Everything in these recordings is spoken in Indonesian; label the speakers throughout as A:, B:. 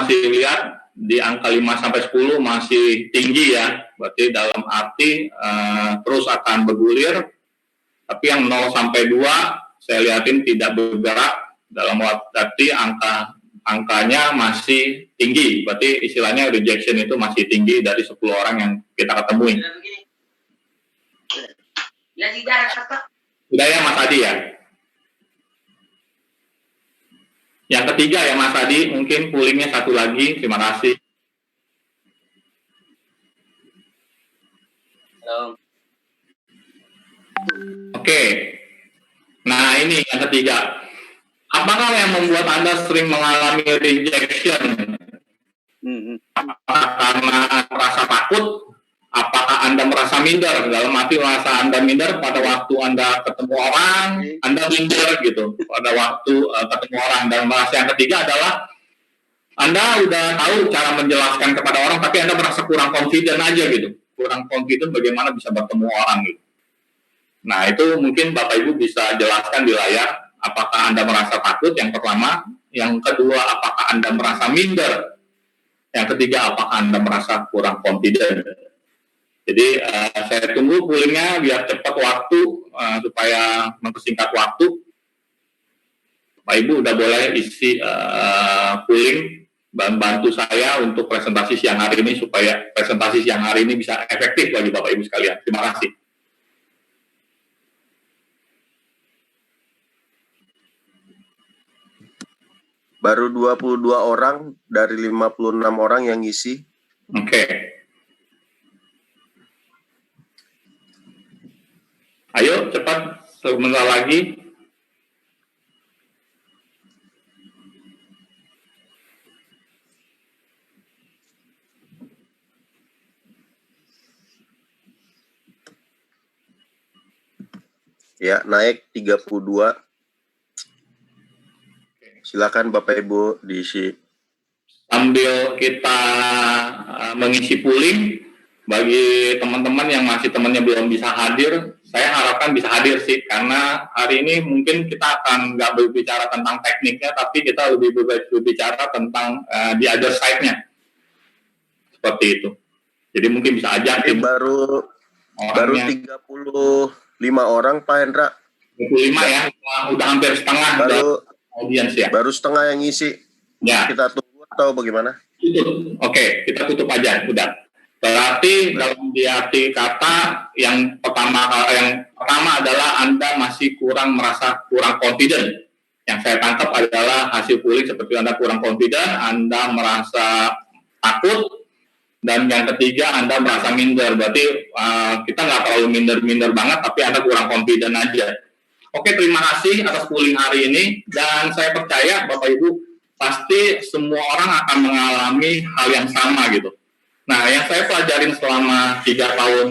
A: masih lihat di angka 5 sampai 10 masih tinggi ya. Berarti dalam arti terus akan bergulir. Tapi yang 0 sampai 2 saya lihatin tidak bergerak, dalam arti angkanya masih tinggi. Berarti istilahnya rejection itu masih tinggi dari 10 orang yang kita ketemui. Udah ya Mas Adi ya? Yang ketiga ya Mas Adi, mungkin poolingnya satu lagi. Terima kasih.
B: Halo.
A: Oke. Nah ini yang ketiga. Apakah yang membuat Anda sering mengalami rejection? Apakah karena merasa takut? Apakah Anda merasa minder? Dalam arti merasa Anda minder pada waktu Anda ketemu orang, Anda minder gitu. Pada waktu ketemu orang. Dan merasa yang ketiga adalah Anda udah tahu cara menjelaskan kepada orang, tapi Anda merasa kurang confident aja gitu. Kurang confident bagaimana bisa bertemu orang gitu. Nah itu mungkin Bapak Ibu bisa jelaskan di layar. Apakah Anda merasa takut? Yang pertama. Yang kedua, apakah Anda merasa minder? Yang ketiga, apakah Anda merasa kurang confident? Jadi saya tunggu poolingnya biar cepat waktu supaya mempersingkat waktu. Bapak Ibu udah boleh isi pooling dan bantu saya untuk presentasi siang hari ini supaya presentasi siang hari ini bisa efektif bagi Bapak Ibu sekalian. Terima kasih.
C: Baru 22 orang dari 56 orang yang ngisi.
A: Oke. Ayo cepat, sebentar lagi.
C: Ya, naik 32. Silakan Bapak Ibu diisi.
A: Sambil kita mengisi pooling, bagi teman-teman yang masih temannya belum bisa hadir, saya harapkan bisa hadir sih, karena hari ini mungkin kita akan nggak berbicara tentang tekniknya, tapi kita lebih berbicara tentang the other side-nya. Seperti itu. Jadi mungkin bisa ajak tim.
C: Baru 35 orang Pak Hendra.
A: 25 ya, udah hampir setengah. Audiens ya.
C: Baru setengah yang ngisi.
A: Ya.
C: Kita tunggu atau bagaimana?
A: Tutup. Oke, kita tutup aja, udah. Berarti dalam di arti kata yang pertama adalah Anda masih merasa kurang confident. Yang saya tangkap adalah hasil pooling seperti Anda kurang confident, Anda merasa takut, dan yang ketiga Anda merasa minder. Berarti kita nggak terlalu minder banget, tapi Anda kurang confident aja. Oke, terima kasih atas pooling hari ini, dan saya percaya Bapak Ibu pasti semua orang akan mengalami hal yang sama gitu. Nah, yang saya pelajarin selama 3 tahun,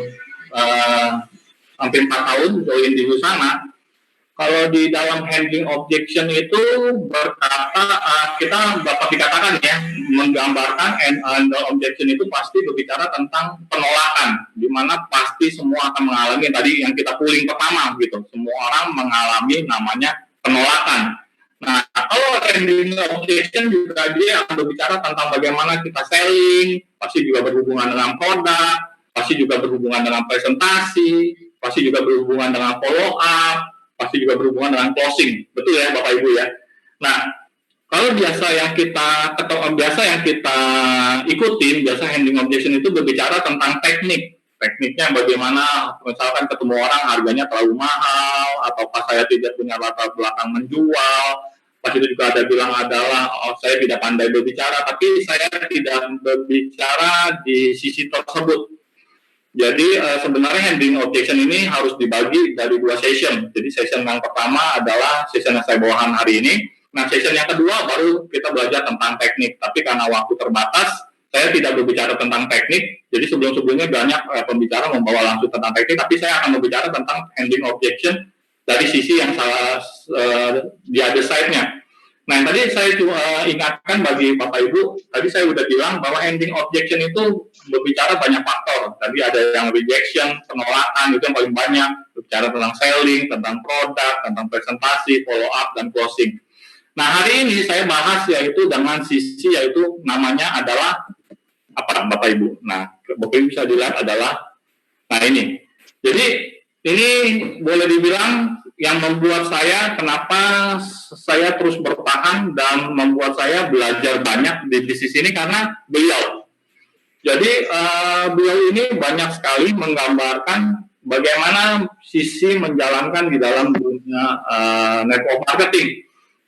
A: hampir 4 tahun join di Husana, kalau di dalam handling objection itu berkata, kita dapat dikatakan ya, menggambarkan handle objection itu pasti berbicara tentang penolakan, di mana pasti semua akan mengalami tadi yang kita pooling pertama gitu, semua orang mengalami namanya penolakan. Nah, kalau handling objection juga dia akan berbicara tentang bagaimana kita selling, pasti juga berhubungan dengan produk, pasti juga berhubungan dengan presentasi, pasti juga berhubungan dengan follow up, pasti juga berhubungan dengan closing. Betul ya Bapak Ibu ya. Nah, kalau biasa yang kita ikutin, biasa handling objection itu berbicara tentang tekniknya bagaimana, misalkan ketemu orang harganya terlalu mahal, atau pas saya tidak punya latar belakang menjual, pas itu juga ada bilang adalah saya tidak pandai berbicara, tapi saya tidak berbicara di sisi tersebut. Jadi sebenarnya handling objection ini harus dibagi dari 2 session. Jadi session yang pertama adalah session yang saya bawakan hari ini. Nah, session yang kedua baru kita belajar tentang teknik. Tapi karena waktu terbatas, saya tidak berbicara tentang teknik. Jadi sebelum-sebelumnya banyak pembicara membawa langsung tentang teknik, tapi saya akan berbicara tentang handling objection dari sisi yang di other side-nya. Nah, yang tadi saya ingatkan bagi Bapak Ibu, tadi saya sudah bilang bahwa handling objection itu berbicara banyak faktor. Tadi ada yang rejection, penolakan, itu yang paling banyak. Berbicara tentang selling, tentang produk, tentang presentasi, follow up, dan closing. Nah, hari ini saya bahas yaitu dengan sisi yaitu namanya adalah apa, Bapak Ibu. Nah, Bapak Ibu bisa dilihat adalah, nah ini. Jadi ini boleh dibilang yang membuat saya, kenapa saya terus bertahan dan membuat saya belajar banyak di bisnis ini karena beliau. Jadi beliau ini banyak sekali menggambarkan bagaimana sisi menjalankan di dalam dunia network marketing.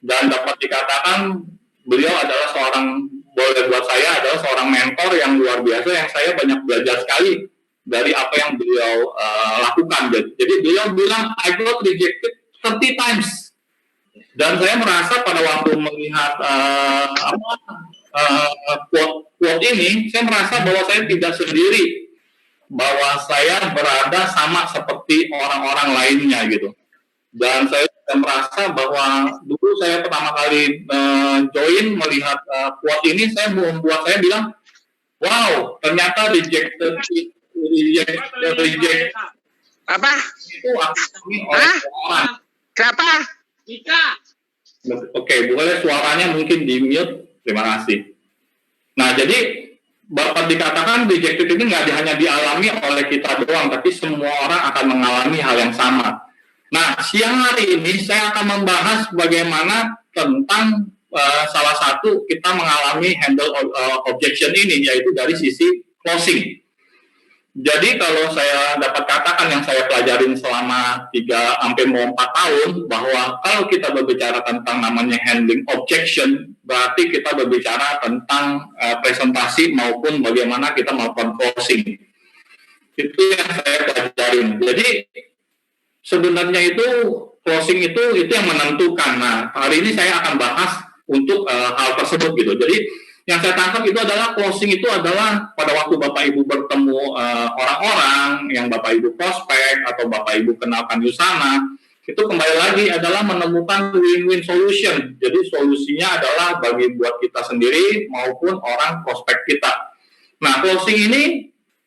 A: Dan dapat dikatakan beliau adalah seorang, boleh buat saya adalah seorang mentor yang luar biasa yang saya banyak belajar sekali dari apa yang beliau lakukan. Jadi beliau bilang, I got rejected 30 times. Dan saya merasa pada waktu melihat quote ini, saya merasa bahwa saya tidak sendiri, bahwa saya berada sama seperti orang-orang lainnya gitu. Dan saya merasa bahwa dulu saya pertama kali join melihat quote ini, saya membuat saya bilang, wow, ternyata reject
B: apa
A: itu akui oleh orang.
B: Kenapa?
A: Oke, boleh suaranya mungkin di mute. Terima kasih. Nah, jadi Bapak dikatakan rejected ini nggak hanya dialami oleh kita doang, tapi semua orang akan mengalami hal yang sama. Nah, siang hari ini saya akan membahas bagaimana tentang salah satu kita mengalami handle objection ini, yaitu dari sisi closing. Jadi kalau saya dapat katakan yang saya pelajarin selama 3-4 tahun, bahwa kalau kita berbicara tentang namanya handling objection, berarti kita berbicara tentang presentasi maupun bagaimana kita melakukan closing. Itu yang saya pelajarin. Jadi sebenarnya itu closing itu yang menentukan. Nah, hari ini saya akan bahas untuk hal tersebut gitu. Jadi yang saya tangkap itu adalah closing itu adalah pada waktu Bapak Ibu bertemu orang-orang yang Bapak Ibu prospek atau Bapak Ibu kenalkan di sana, itu kembali lagi adalah menemukan win-win solution. Jadi solusinya adalah bagi buat kita sendiri maupun orang prospek kita. Nah, closing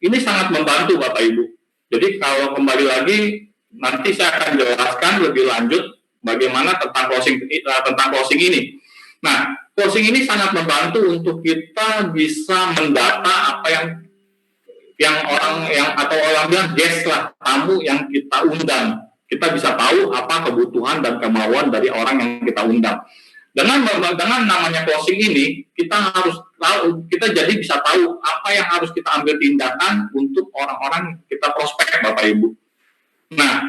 A: ini sangat membantu Bapak Ibu. Jadi kalau kembali lagi nanti saya akan jelaskan lebih lanjut bagaimana tentang closing ini. Nah, closing ini sangat membantu untuk kita bisa mendata apa yang orang bilang guest lah, tamu yang kita undang. Kita bisa tahu apa kebutuhan dan kemauan dari orang yang kita undang. Dengan namanya closing ini, kita harus tahu, kita jadi bisa tahu apa yang harus kita ambil tindakan untuk orang-orang kita prospek, Bapak Ibu. Nah,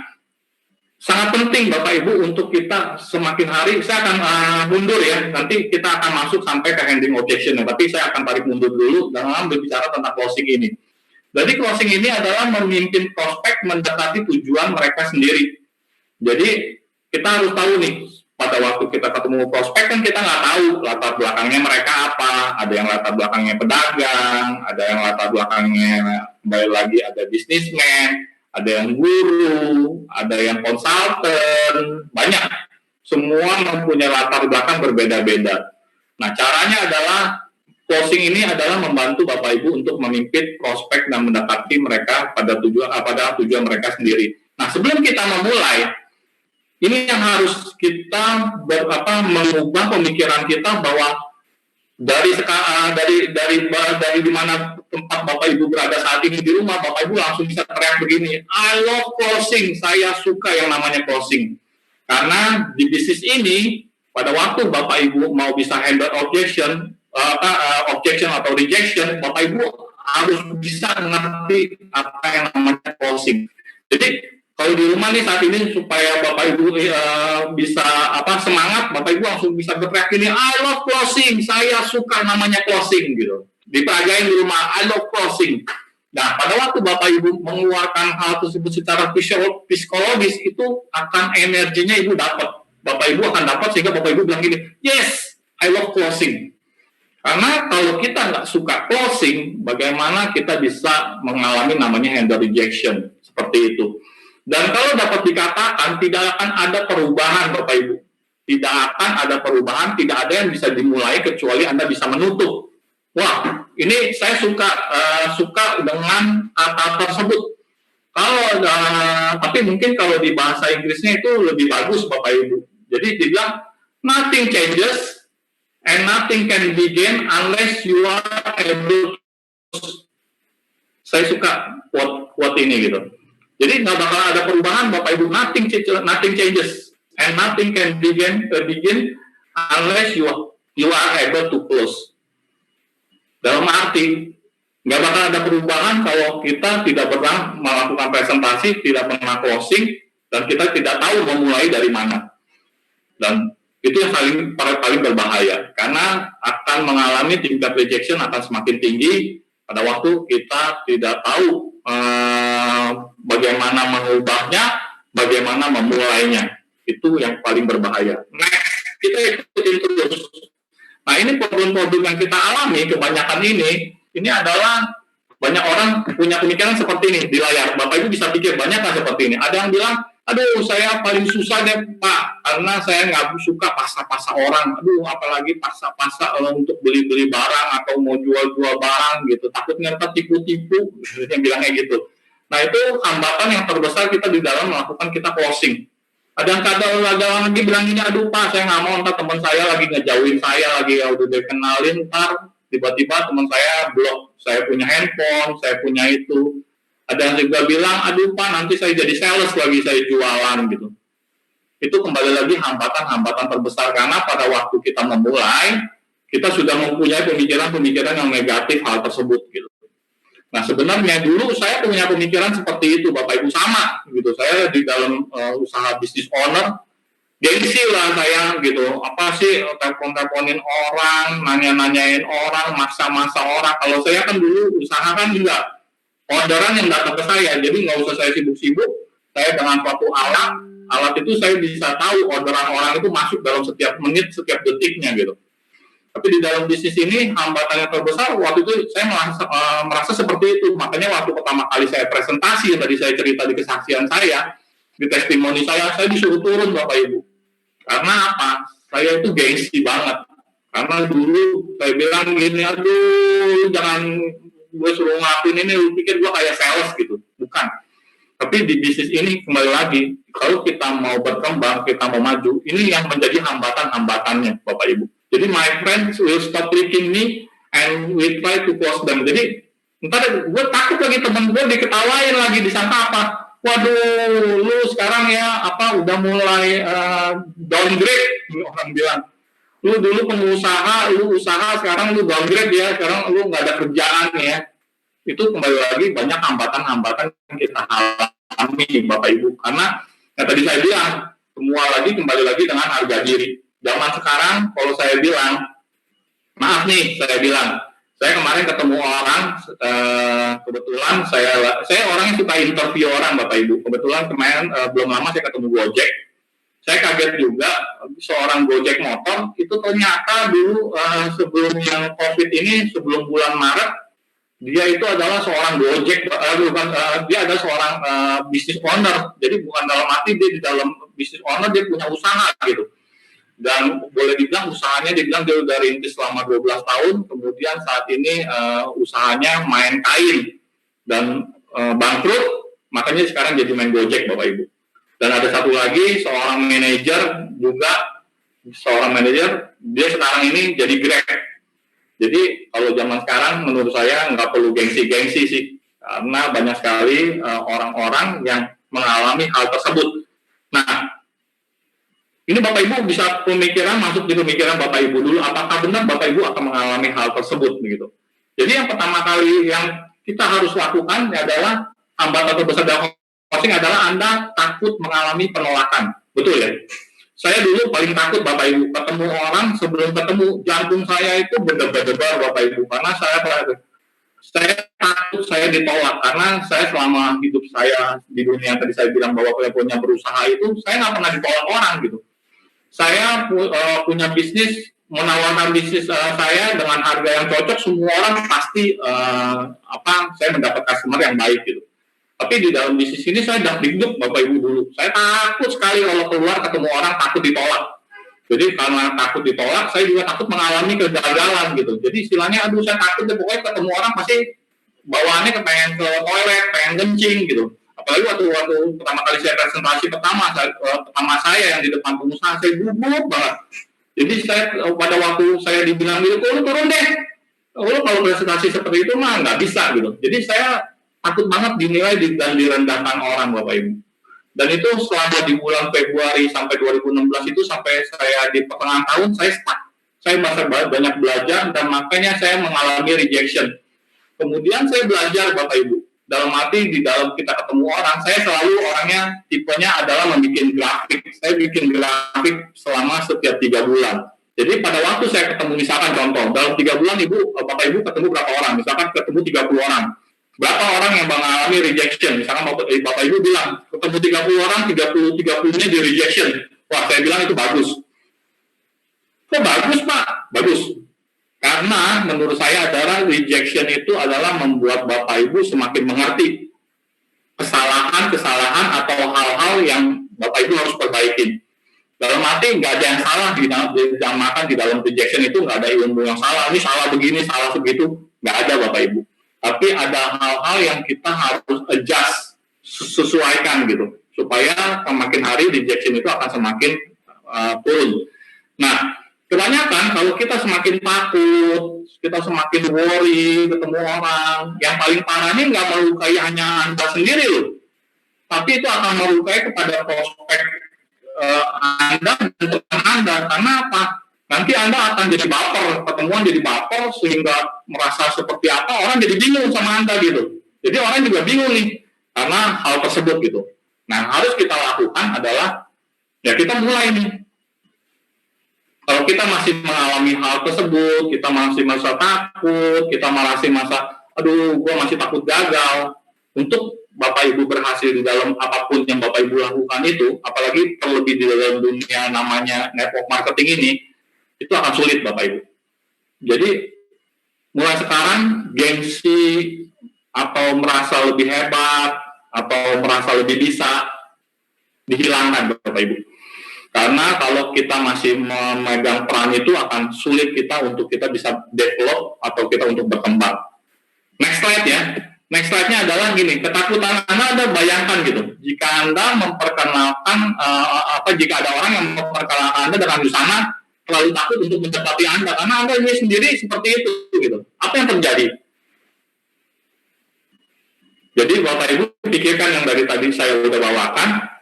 A: sangat penting Bapak Ibu untuk kita semakin hari, saya akan mundur ya, nanti kita akan masuk sampai ke handling objection ya, tapi saya akan tarik mundur dulu dalam berbicara tentang closing ini. Jadi closing ini adalah memimpin prospek mendekati tujuan mereka sendiri. Jadi kita harus tahu nih, pada waktu kita ketemu prospek kan kita nggak tahu latar belakangnya mereka apa, ada yang latar belakangnya pedagang, ada yang latar belakangnya kembali lagi ada bisnismen, ada yang guru, ada yang konsultan, banyak. Semua mempunyai latar belakang berbeda-beda. Nah, caranya adalah closing ini adalah membantu Bapak Ibu untuk memimpin prospek dan mendekati mereka pada tujuan mereka sendiri. Nah, sebelum kita memulai, ini yang harus kita mengubah pemikiran kita bahwa dari di mana tempat Bapak Ibu berada saat ini di rumah, Bapak Ibu langsung bisa teriak begini, I love closing, saya suka yang namanya closing. Karena di bisnis ini, pada waktu Bapak Ibu mau bisa handle objection atau rejection, Bapak Ibu harus bisa mengerti apa yang namanya closing. Jadi kalau di rumah nih saat ini supaya Bapak Ibu bisa semangat, Bapak Ibu langsung bisa berteriak ini, I love closing, saya suka namanya closing gitu. Diperagain di rumah, I love closing. Nah, pada waktu Bapak Ibu mengeluarkan hal tersebut secara psikologis, itu akan energinya Ibu dapat. Bapak Ibu akan dapat sehingga Bapak Ibu bilang gini, yes, I love closing. Karena kalau kita nggak suka closing, bagaimana kita bisa mengalami namanya handle rejection seperti itu. Dan kalau dapat dikatakan tidak akan ada perubahan Bapak Ibu. Tidak akan ada perubahan, tidak ada yang bisa dimulai kecuali Anda bisa menutup. Wah, ini saya suka dengan kata tersebut. Tapi mungkin kalau di bahasa Inggrisnya itu lebih bagus Bapak Ibu. Jadi dibilang Nothing changes and nothing can be gained unless you are able to. Saya suka quote ini gitu. Jadi nggak bakal ada perubahan, Bapak Ibu. Nothing changes and nothing can begin unless you are able to close. Dalam arti nggak bakal ada perubahan kalau kita tidak pernah melakukan presentasi, tidak pernah closing, dan kita tidak tahu memulai dari mana. Dan itu yang paling berbahaya, karena akan mengalami tingkat rejection akan semakin tinggi pada waktu kita tidak tahu bagaimana mengubahnya, bagaimana memulainya. Itu yang paling berbahaya. Next, kita ikutin terus. Nah, ini problem-problem yang kita alami, kebanyakan ini adalah banyak orang punya pemikiran seperti ini di layar. Bapak Ibu bisa pikir banyak kan seperti ini. Ada yang bilang, aduh saya paling susah deh Pak, karena saya nggak suka paksa-paksa orang. Aduh, apalagi paksa-paksa untuk beli-beli barang atau mau jual-jual barang gitu. Takutnya ntar tipu-tipu, yang bilangnya gitu. Nah, itu hambatan yang terbesar kita di dalam melakukan kita closing. Ada yang kadang lagi bilang ini, aduh Pak, saya nggak mau, ntar teman saya lagi ngejauhin saya, lagi udah dikenalin, ntar tiba-tiba teman saya blok, saya punya handphone, saya punya itu. Ada yang juga bilang, aduh Pak, nanti saya jadi sales lagi, saya jualan gitu. Itu kembali lagi hambatan-hambatan terbesar, karena pada waktu kita memulai, kita sudah mempunyai pemikiran-pemikiran yang negatif hal tersebut gitu. Nah, sebenarnya dulu saya punya pemikiran seperti itu, Bapak Ibu, sama gitu. Saya di dalam usaha bisnis owner, gengsi lah saya gitu. Apa sih telepon-teleponin orang, nanya-nanyain orang, maksa-maksa orang. Kalau saya kan dulu usaha kan juga orderan yang datang ke saya, jadi nggak usah saya sibuk-sibuk. Saya dengan suatu alat itu saya bisa tahu orderan orang itu masuk dalam setiap menit, setiap detiknya gitu. Tapi di dalam bisnis ini hambatannya terbesar waktu itu saya merasa seperti itu. Makanya waktu pertama kali saya presentasi, yang tadi saya cerita di kesaksian saya, di testimoni saya disuruh turun Bapak Ibu. Karena apa? Saya itu gengsi banget. Karena dulu saya bilang gini, aduh jangan gue suruh ngelakuin ini, lu pikir gue kayak sales gitu. Bukan. Tapi di bisnis ini kembali lagi, kalau kita mau berkembang, kita mau maju, ini yang menjadi hambatan-hambatannya Bapak Ibu. Jadi my friends will stop clicking me and we try to close them. Jadi ntar gue takut lagi temen gue diketawain lagi, disangka apa? Waduh, lu sekarang ya apa udah mulai downgrade, orang bilang. Lu dulu pengusaha, lu usaha, sekarang lu downgrade ya, sekarang lu nggak ada kerjaan ya. Itu kembali lagi banyak hambatan-hambatan yang kita alami Bapak Ibu. Karena yang tadi saya bilang, semua lagi kembali lagi dengan harga diri. Zaman sekarang, kalau saya bilang, maaf nih, saya kemarin ketemu orang, kebetulan saya orang yang suka interview orang, Bapak Ibu. Kebetulan kemarin belum lama saya ketemu Gojek. Saya kaget juga, seorang Gojek motor, itu ternyata dulu sebelum yang COVID ini, sebelum bulan Maret, dia itu adalah seorang Gojek, dia adalah seorang business owner. Jadi bukan dalam arti dia di dalam business owner, dia punya usaha gitu. Dan boleh dibilang usahanya dia udah rintis selama 12 tahun, kemudian saat ini usahanya main kain dan bangkrut, makanya sekarang jadi main Gojek Bapak Ibu. Dan ada satu lagi seorang manajer dia sekarang ini jadi Grab. Jadi kalau zaman sekarang menurut saya nggak perlu gengsi-gengsi sih, karena banyak sekali orang-orang yang mengalami hal tersebut. Nah, ini Bapak Ibu bisa masuk di pemikiran Bapak Ibu dulu, apakah benar Bapak Ibu akan mengalami hal tersebut begitu. Jadi yang pertama kali yang kita harus lakukan adalah hambatan terbesar dalam coaching adalah Anda takut mengalami penolakan. Betul ya? Saya dulu paling takut Bapak Ibu, ketemu orang sebelum ketemu jantung saya itu berdebar-debar Bapak Ibu, karena saya takut saya ditolak, karena saya selama hidup saya di dunia tadi saya bilang bahwa punya berusaha itu, saya nggak pernah ditolak orang gitu. Saya punya bisnis, menawarkan bisnis saya dengan harga yang cocok, semua orang pasti saya mendapat customer yang baik gitu. Tapi di dalam bisnis ini saya dak-dikduk Bapak Ibu dulu. Saya takut sekali kalau keluar ketemu orang takut ditolak. Jadi karena takut ditolak, saya juga takut mengalami kegagalan gitu. Jadi istilahnya, aduh saya takut deh, pokoknya ketemu orang pasti bawaannya kepengen ke toilet, pengen kencing gitu. Apalagi waktu pertama kali saya presentasi pertama saya yang di depan pengusaha, saya gugup banget. Jadi saya pada waktu saya dibilang gitu, lu turun deh. Lu kalau presentasi seperti itu mah nggak bisa gitu. Jadi saya takut banget dinilai dan direndahkan orang, Bapak Ibu. Dan itu selama di bulan Februari sampai 2016 itu sampai saya di pertengahan tahun saya stuck. Saya masih banyak belajar dan makanya saya mengalami rejection. Kemudian saya belajar, Bapak Ibu. Dalam arti di dalam kita ketemu orang, saya selalu orangnya tipenya adalah membuat grafik. Saya bikin grafik selama setiap 3 bulan. Jadi pada waktu saya ketemu, misalkan contoh, dalam 3 bulan Bapak Ibu ketemu berapa orang? Misalkan ketemu 30 orang. Berapa orang yang mengalami rejection? Misalkan Bapak Ibu bilang, ketemu 30 orang, 30-nya di rejection. Wah, saya bilang itu bagus. Kok bagus, Pak? Bagus. Karena menurut saya adalah rejection itu adalah membuat Bapak Ibu semakin mengerti kesalahan-kesalahan atau hal-hal yang Bapak Ibu harus perbaiki. Dalam arti nggak ada yang salah di dalam rejection itu, nggak ada ilmu yang salah. Ini salah begini, salah begitu, nggak ada, Bapak Ibu. Tapi ada hal-hal yang kita harus adjust, sesuaikan gitu, supaya semakin hari rejection itu akan semakin turun. Nah, kebanyakan kalau kita semakin takut, kita semakin worry ketemu orang, yang paling parah ini nggak melukai hanya Anda sendiri loh, tapi itu akan melukai kepada prospek Anda dan teman Anda. Karena apa? Nanti Anda akan jadi baper, ketemuan jadi baper, sehingga merasa seperti apa, orang jadi bingung sama Anda gitu. Jadi orang juga bingung nih, karena hal tersebut gitu. Nah, harus kita lakukan adalah, ya kita mulai nih. Kalau kita masih mengalami hal tersebut, kita masih merasa takut, kita masih merasa, aduh, gue masih takut gagal. Untuk Bapak Ibu berhasil di dalam apapun yang Bapak Ibu lakukan itu, apalagi terlebih di dalam dunia namanya network marketing ini, itu akan sulit, Bapak Ibu. Jadi, mulai sekarang, gengsi, atau merasa lebih hebat, atau merasa lebih bisa, dihilangkan, Bapak Ibu. Karena kalau kita masih memegang peran itu akan sulit kita untuk kita bisa develop atau kita untuk berkembang. Next slide ya. Next slide-nya adalah gini, ketakutan Anda bayangkan gitu. Jika Anda memperkenalkan, jika ada orang yang memperkenalkan Anda dengan busana, terlalu takut untuk mendekati Anda, karena Anda ini sendiri seperti itu gitu. Apa yang terjadi? Jadi Bapak Ibu pikirkan yang dari tadi saya sudah bawakan.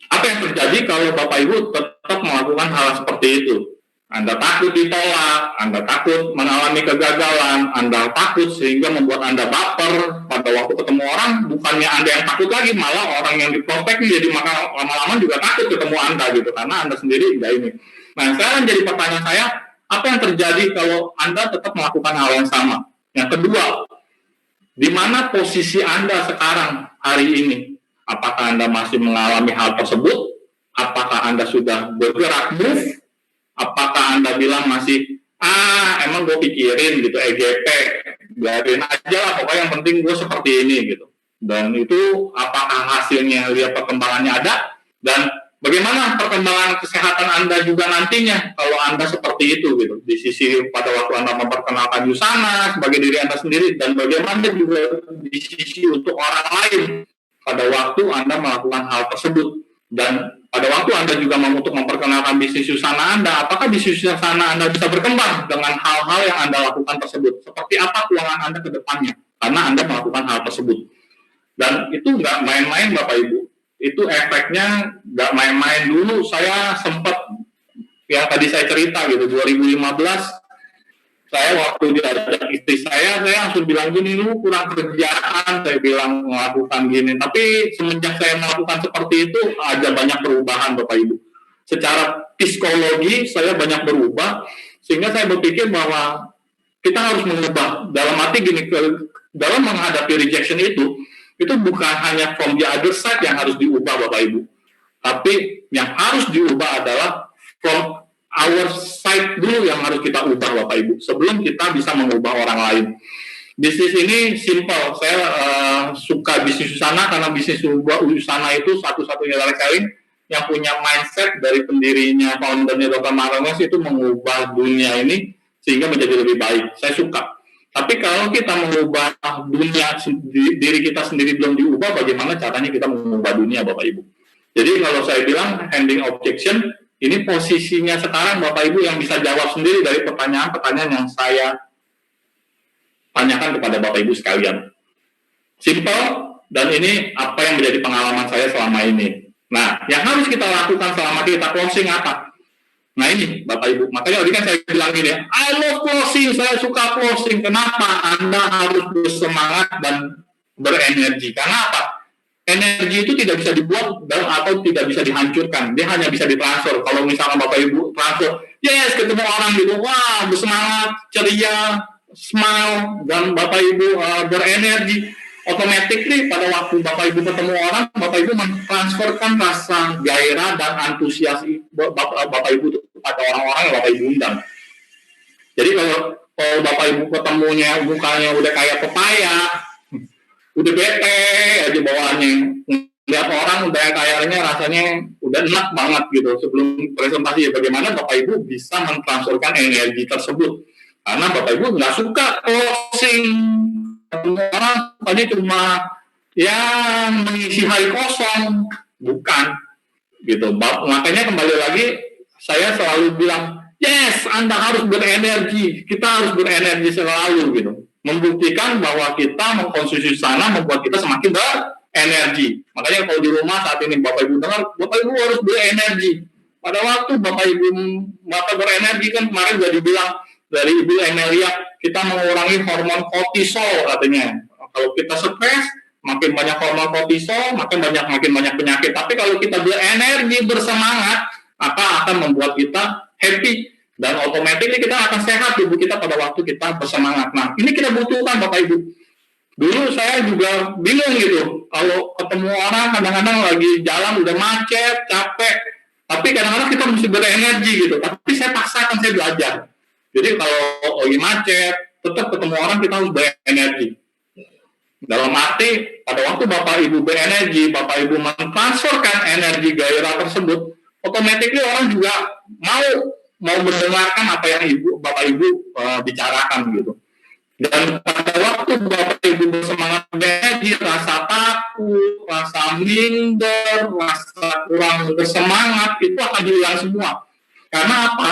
A: Apa yang terjadi kalau Bapak Ibu tetap melakukan hal seperti itu? Anda takut ditolak, Anda takut mengalami kegagalan, Anda takut sehingga membuat Anda baper. Pada waktu ketemu orang, bukannya Anda yang takut lagi, malah orang yang diprotek jadi maka lama-lama juga takut ketemu Anda gitu, karena Anda sendiri tidak ini. Nah, sekarang jadi pertanyaan saya, apa yang terjadi kalau Anda tetap melakukan hal yang sama? Yang kedua, di mana posisi Anda sekarang hari ini? Apakah Anda masih mengalami hal tersebut? Apakah Anda sudah bergerak move? Apakah Anda bilang masih, emang gue pikirin gitu, EGP, biarin aja lah, pokoknya yang penting gue seperti ini gitu. Dan itu apakah hasilnya, lihat perkembangannya ada? Dan bagaimana perkembangan kesehatan Anda juga nantinya kalau Anda seperti itu gitu. Di sisi pada waktu Anda memperkenalkan busana sebagai diri Anda sendiri, dan bagaimana juga di sisi untuk orang lain pada waktu Anda melakukan hal tersebut. Dan pada waktu Anda juga mau untuk memperkenalkan bisnis busana Anda, apakah bisnis busana Anda bisa berkembang dengan hal-hal yang Anda lakukan tersebut? Seperti apa keuangan Anda ke depannya? Karena Anda melakukan hal tersebut. Dan itu nggak main-main, Bapak Ibu. Itu efeknya nggak main-main. Dulu saya sempat, yang tadi saya cerita gitu, 2015, saya waktu diajak istri saya langsung bilang gini, lu kurang kerjaan, saya bilang melakukan gini. Tapi semenjak saya melakukan seperti itu, ada banyak perubahan, Bapak Ibu. Secara psikologi, saya banyak berubah, sehingga saya berpikir bahwa kita harus mengubah. Dalam arti gini, dalam menghadapi rejection itu bukan hanya from the other side yang harus diubah, Bapak Ibu. Tapi yang harus diubah adalah from our side dulu yang harus kita ubah, Bapak Ibu, sebelum kita bisa mengubah orang lain. Bisnis ini simple. Saya suka bisnis busana karena bisnis busana itu satu-satunya direct selling yang punya mindset dari pendirinya, foundernya Dr. Marangos itu mengubah dunia ini sehingga menjadi lebih baik. Saya suka. Tapi kalau kita mengubah dunia, diri kita sendiri belum diubah, bagaimana caranya kita mengubah dunia, Bapak Ibu? Jadi kalau saya bilang handling objection, Ini posisinya sekarang Bapak Ibu yang bisa jawab sendiri dari pertanyaan-pertanyaan yang saya tanyakan kepada Bapak Ibu sekalian. Simple, dan ini apa yang menjadi pengalaman saya selama ini. Nah, yang harus kita lakukan selama kita closing apa? Nah ini Bapak Ibu, makanya tadi kan saya bilang gini ya, I love closing, saya suka closing. Kenapa? Anda harus bersemangat dan berenergi. Karena apa? Energi itu tidak bisa dibuat atau tidak bisa dihancurkan. Dia hanya bisa ditransfer. Kalau misalnya Bapak Ibu transfer, yes, ketemu orang gitu, wah, bersemangat, ceria, smile, dan Bapak Ibu berenergi. Automatically pada waktu Bapak Ibu ketemu orang, Bapak Ibu mentransferkan rasa gairah dan antusias Bapak Ibu pada orang-orang yang Bapak Ibu undang. Jadi kalau Bapak Ibu ketemunya mukanya udah kayak pepaya, udah bete aja bawaannya, lihat orang udah kayaknya rasanya udah enak banget gitu. Sebelum presentasi ya, bagaimana Bapak Ibu bisa mentransferkan energi tersebut? Karena Bapak Ibu nggak suka closing. Orang tadi cuma yang mengisi hari kosong, bukan gitu. Makanya kembali lagi saya selalu bilang, yes, Anda harus berenergi, kita harus berenergi selalu gitu, membuktikan bahwa kita mengkonsumsi sana membuat kita semakin berenergi. Makanya kalau di rumah saat ini Bapak Ibu dengar, Bapak Ibu harus berenergi. Pada waktu Bapak Ibu berenergi kan kemarin sudah dibilang dari Ibu Emilia, kita mengurangi hormon kortisol katanya. Kalau kita stres, makin banyak hormon kortisol, makin banyak penyakit. Tapi kalau kita berenergi, bersemangat, maka akan membuat kita happy dan otomatis kita akan sehat tubuh kita pada waktu kita bersemangat. Nah, ini kita butuhkan Bapak Ibu. Dulu saya juga bingung gitu. Kalau ketemu orang kadang-kadang lagi jalan udah macet, capek, tapi kadang-kadang kita mesti berenergi gitu. Tapi saya paksakan, saya belajar. Jadi kalau lagi macet, tetap ketemu orang kita harus berenergi. Dalam arti, pada waktu Bapak Ibu berenergi, Bapak Ibu mentransferkan energi gairah tersebut, otomatis orang juga mau mendengarkan apa yang Bapak Ibu bicarakan gitu. Dan pada waktu Bapak Ibu bersemangat berenergi, rasa takut, rasa minder, rasa kurang bersemangat, itu akan hilang semua. Karena apa?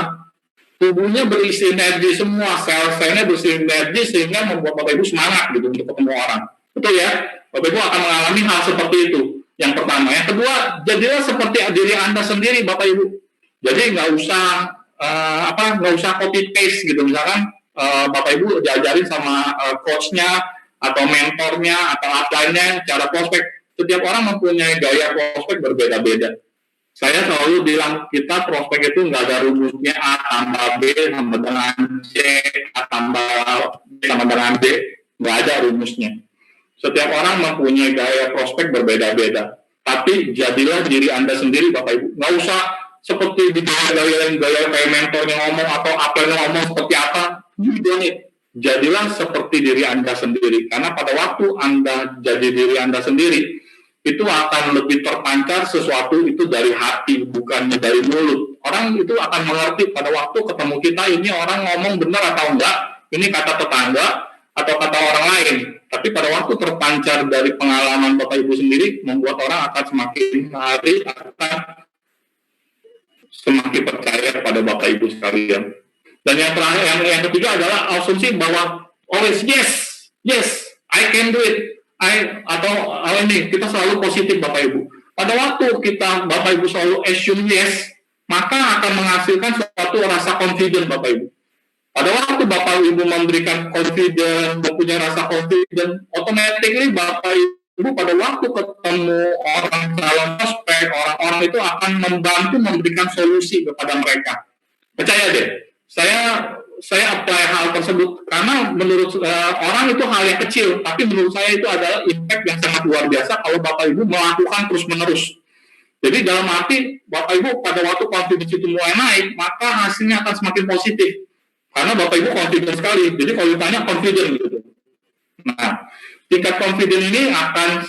A: Tubuhnya berisi energi semua, sel-selnya berisi energi sehingga membuat Bapak Ibu semangat gitu untuk ketemu orang. Betul ya? Bapak Ibu akan mengalami hal seperti itu. Yang pertama. Yang kedua, jadilah seperti diri Anda sendiri Bapak Ibu. Jadi nggak usah copy paste gitu. Misalkan Bapak Ibu diajarin sama coachnya atau mentornya atau upline-nya cara prospek. Setiap orang mempunyai gaya prospek berbeda-beda. Saya selalu bilang, kita prospek itu nggak ada rumusnya A tambah B sama dengan C, A tambah B sama dengan D. Nggak ada rumusnya. Setiap orang mempunyai gaya prospek berbeda-beda. Tapi jadilah diri Anda sendiri, Bapak Ibu. Nggak usah seperti di gaya kayak mentornya ngomong atau apa yang ngomong seperti apa. Jadilah seperti diri Anda sendiri. Karena pada waktu Anda jadi diri Anda sendiri, itu akan lebih terpancar sesuatu itu dari hati, bukannya dari mulut. Orang itu akan mengerti pada waktu ketemu kita, ini orang ngomong benar atau enggak, ini kata tetangga atau kata orang lain. Tapi pada waktu terpancar dari pengalaman Bapak Ibu sendiri, membuat orang akan semakin hari akan semakin percaya pada Bapak Ibu sekalian. Dan yang terakhir, yang ketiga adalah asumsi bahwa always yes, I can do it. Ini kita selalu positif Bapak Ibu. Pada waktu kita Bapak Ibu selalu assume yes, maka akan menghasilkan suatu rasa confident Bapak Ibu. Pada waktu Bapak Ibu memberikan confident, mempunyai rasa confident, otomatis Bapak Ibu pada waktu ketemu orang dalam prospek, orang-orang itu akan membantu memberikan solusi kepada mereka. Percaya deh, saya apply hal tersebut karena menurut orang itu hal yang kecil, tapi menurut saya itu adalah impact yang sangat luar biasa kalau Bapak Ibu melakukan terus-menerus. Jadi dalam arti Bapak Ibu pada waktu confidence itu mulai naik, maka hasilnya akan semakin positif. Karena Bapak Ibu confident sekali. Jadi kalau ditanya confident gitu. Nah, tingkat confident ini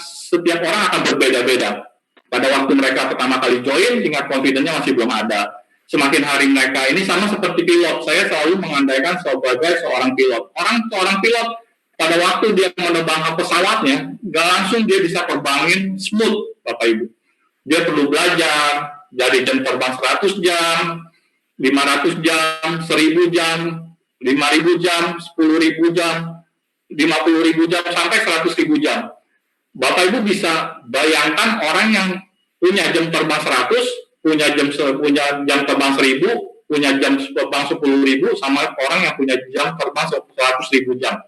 A: setiap orang akan berbeda-beda. Pada waktu mereka pertama kali join, tingkat confidentnya masih belum ada. Semakin hari mereka ini sama seperti pilot. Saya selalu mengandaikan sebagai seorang pilot. Seorang pilot pada waktu dia menerbangkan pesawatnya, gak langsung dia bisa terbangin smooth, Bapak Ibu. Dia perlu belajar, jadi jam terbang 100 jam, 500 jam, 1000 jam, 5000 jam, 10.000 jam, 50.000 jam, sampai 100.000 jam. Bapak Ibu bisa bayangkan orang yang punya jam terbang 100, punya jam terbang 1000, punya jam terbang 10.000, sama orang yang punya jam terbang 100.000 jam.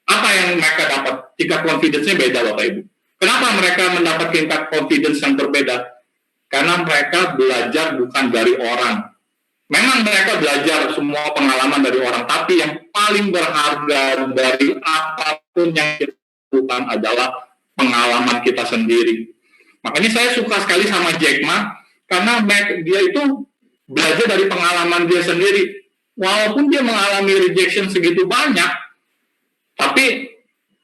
A: Apa yang mereka dapat? Tingkat confidence-nya beda, Bapak Ibu. Kenapa mereka mendapat tingkat confidence yang berbeda? Karena mereka belajar bukan dari orang. Memang mereka belajar semua pengalaman dari orang, tapi yang paling berharga dari apapun yang kita lakukan adalah pengalaman kita sendiri. Makanya saya suka sekali sama Jack Ma, karena dia itu belajar dari pengalaman dia sendiri. Walaupun dia mengalami rejection segitu banyak, tapi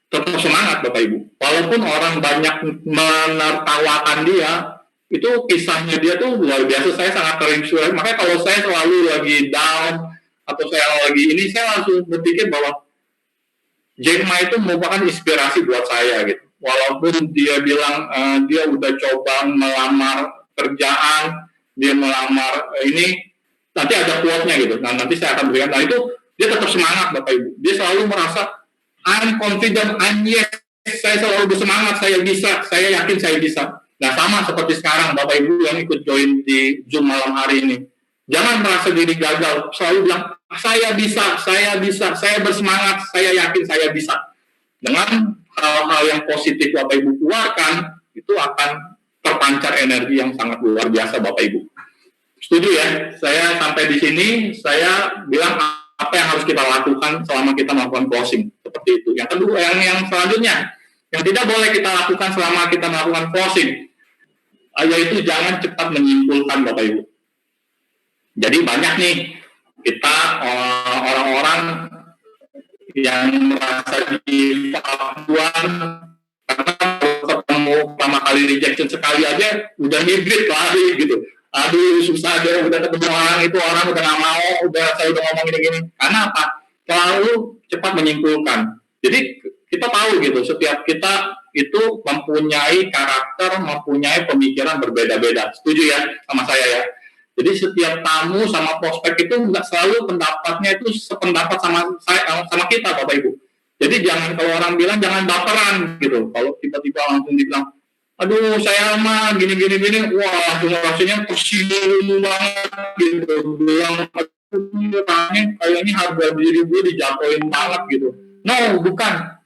A: tetap semangat, Bapak Ibu. Walaupun orang banyak menertawakan dia, itu kisahnya dia tuh luar biasa. Saya sangat terinspirasi. Makanya kalau saya selalu lagi down atau saya lagi ini, saya langsung berpikir bahwa Jack Ma itu merupakan inspirasi buat saya gitu. Walaupun dia bilang dia udah coba melamar kerjaan, dia melamar ini, nanti ada quote-nya gitu. Nah, nanti saya akan berikan. Nah, itu dia tetap semangat, Bapak Ibu. Dia selalu merasa I'm confident, I'm yes. Saya selalu bersemangat, saya bisa, saya yakin saya bisa. Nah, sama seperti sekarang Bapak Ibu yang ikut join di Zoom malam hari ini. Jangan merasa diri gagal, selalu bilang, saya bisa, saya bersemangat, saya yakin saya bisa. Dengan hal-hal yang positif Bapak Ibu keluarkan, itu akan terpancar energi yang sangat luar biasa, Bapak Ibu. Setuju ya? Saya sampai di sini, saya bilang apa yang harus kita lakukan selama kita melakukan closing. Seperti itu. Yang kedua, yang selanjutnya, yang tidak boleh kita lakukan selama kita melakukan closing, yaitu jangan cepat menyimpulkan, Bapak Ibu. Jadi banyak nih kita orang-orang yang merasa dipakuan karena ketemu pertama kali rejection sekali aja udah hibrid lari gitu. Aduh susah deh, udah ketemu orang udah nggak mau, saya udah ngomong gini-gini. Karena apa? Terlalu cepat menyimpulkan. Jadi kita tahu gitu, setiap kita itu mempunyai karakter, mempunyai pemikiran berbeda-beda. Setuju ya sama saya ya? Jadi setiap tamu sama prospek itu nggak selalu pendapatnya itu sependapat sama kita, Bapak Ibu. Jadi jangan, kalau orang bilang jangan baperan gitu. Kalau tiba-tiba langsung dibilang, aduh saya mah gini, wah langsung rasanya tersinggung banget gitu. Bilang, aduh kayaknya harga diri gue dijatuhin banget gitu. No, bukan.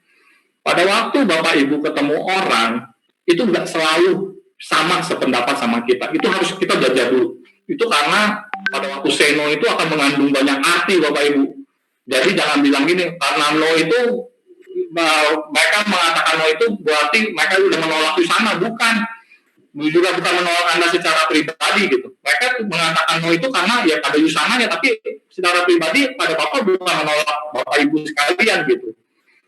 A: Pada waktu Bapak Ibu ketemu orang, itu nggak selalu sama sependapat sama kita. Itu harus kita belajar dulu. Itu karena pada waktu say no itu akan mengandung banyak arti, Bapak Ibu. Jadi jangan bilang gini, karena no itu, mereka mengatakan no itu berarti mereka sudah menolak Yusana. Bukan. Juga bukan menolak Anda secara pribadi gitu. Mereka mengatakan no itu karena ya pada Yusananya, tapi secara pribadi pada Bapak bukan menolak Bapak Ibu sekalian gitu.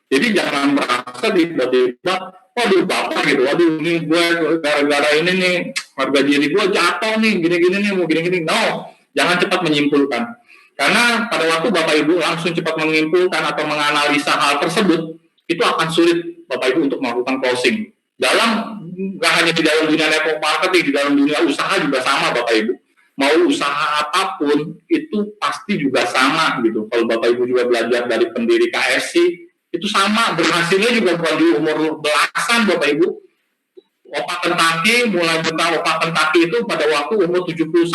A: Jadi jangan merasa tiba-tiba, waduh Bapak gitu, waduh ini gue gara-gara ini nih, harga diri gue jatuh nih, gini-gini nih, mau gini-gini. No, jangan cepat menyimpulkan. Karena pada waktu Bapak Ibu langsung cepat menyimpulkan atau menganalisa hal tersebut, itu akan sulit Bapak Ibu untuk melakukan closing. Nggak hanya di dalam dunia network marketing, di dalam dunia usaha juga sama Bapak Ibu. Mau usaha apapun, itu pasti juga sama gitu. Kalau Bapak Ibu juga belajar dari pendiri KFC, itu sama, berhasilnya juga bukan di umur belasan, Bapak Ibu. Opa Kentucky, mulai buka Opa Kentucky itu pada waktu umur 71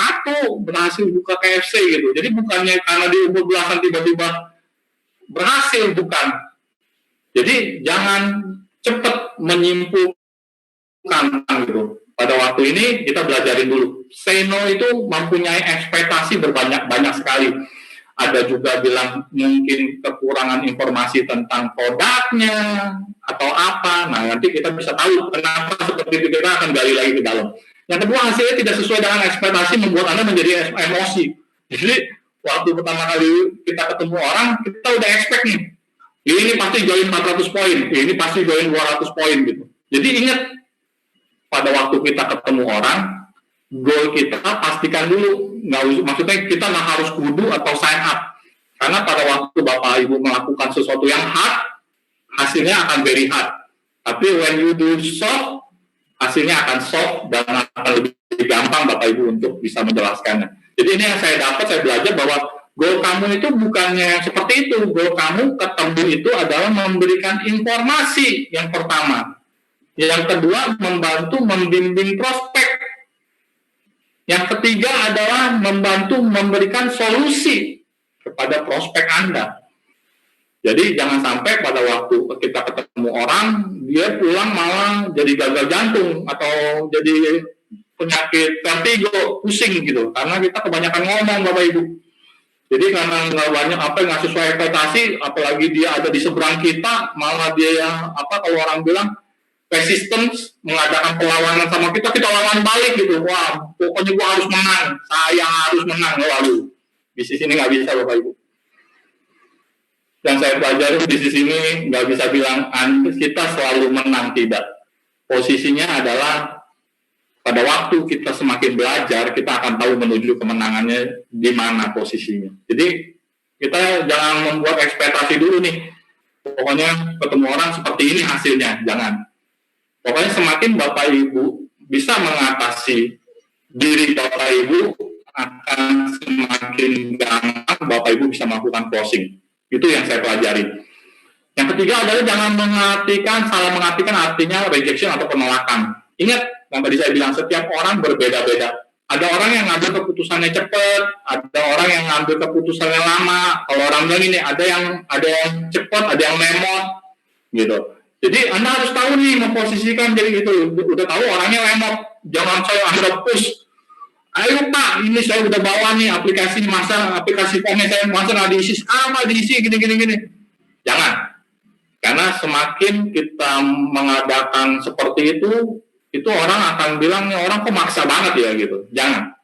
A: berhasil buka KFC gitu. Jadi bukannya karena di umur belasan tiba-tiba berhasil, bukan. Jadi jangan cepat menyimpulkan gitu. Pada waktu ini kita belajarin dulu. Say no itu mempunyai ekspektasi banyak sekali. Ada juga bilang mungkin kekurangan informasi tentang produknya atau apa. Nah, nanti kita bisa tahu kenapa seperti itu, kita akan gali lagi ke dalam. Yang kedua, hasilnya tidak sesuai dengan ekspektasi membuat Anda menjadi emosi. Jadi, waktu pertama kali kita ketemu orang, kita udah expect nih. Ini pasti join 400 poin, ini pasti join 200 poin gitu. Jadi ingat, pada waktu kita ketemu orang, goal kita pastikan dulu, maksudnya kita nggak harus kudu atau sign up, karena pada waktu Bapak Ibu melakukan sesuatu yang hard, hasilnya akan very hard. Tapi when you do soft, hasilnya akan soft dan akan lebih gampang Bapak Ibu untuk bisa menjelaskannya. Jadi ini yang saya dapat, saya belajar bahwa goal kamu itu bukannya seperti itu. Goal kamu ketemu itu adalah memberikan informasi yang pertama. Yang kedua, membantu membimbing prospek. Yang ketiga adalah membantu memberikan solusi kepada prospek Anda. Jadi jangan sampai pada waktu kita ketemu orang, dia pulang malah jadi gagal jantung atau jadi penyakit vertigo, pusing gitu. Karena kita kebanyakan ngomong Bapak Ibu. Jadi karena nggak banyak nggak sesuai ekspektasi, apalagi dia ada di seberang kita, malah dia kalau orang bilang resistance, mengadakan perlawanan sama kita lawan balik gitu. Wah, pokoknya gua harus menang, saya harus menang. Waduh, bisnis ini nggak bisa Bapak Ibu. Yang saya pelajari di sini nggak bisa bilang kita selalu menang, tidak. Posisinya adalah pada waktu kita semakin belajar, kita akan tahu menuju kemenangannya di mana posisinya. Jadi kita jangan membuat ekspektasi dulu nih. Pokoknya ketemu orang seperti ini hasilnya, jangan. Pokoknya semakin Bapak Ibu bisa mengatasi diri Bapak Ibu, akan semakin gampang Bapak Ibu bisa melakukan closing. Itu yang saya pelajari. Yang ketiga adalah jangan salah mengartikan artinya rejection atau penolakan. Ingat, yang tadi saya bilang, setiap orang berbeda-beda. Ada orang yang ngambil keputusannya cepat, ada orang yang ngambil keputusannya lama. Kalau orang bilang ini, ada yang cepat, ada yang lemot, gitu. Jadi Anda harus tahu nih, memposisikan jadi gitu. Udah tahu orangnya lemot, jangan saya Anda push. Ayo Pak, ini saya udah bawa nih aplikasi formnya saya masa nggak diisi, diisi gini. Jangan, karena semakin kita mengadakan seperti itu orang akan bilang nih orang kok maksa banget ya gitu. Jangan.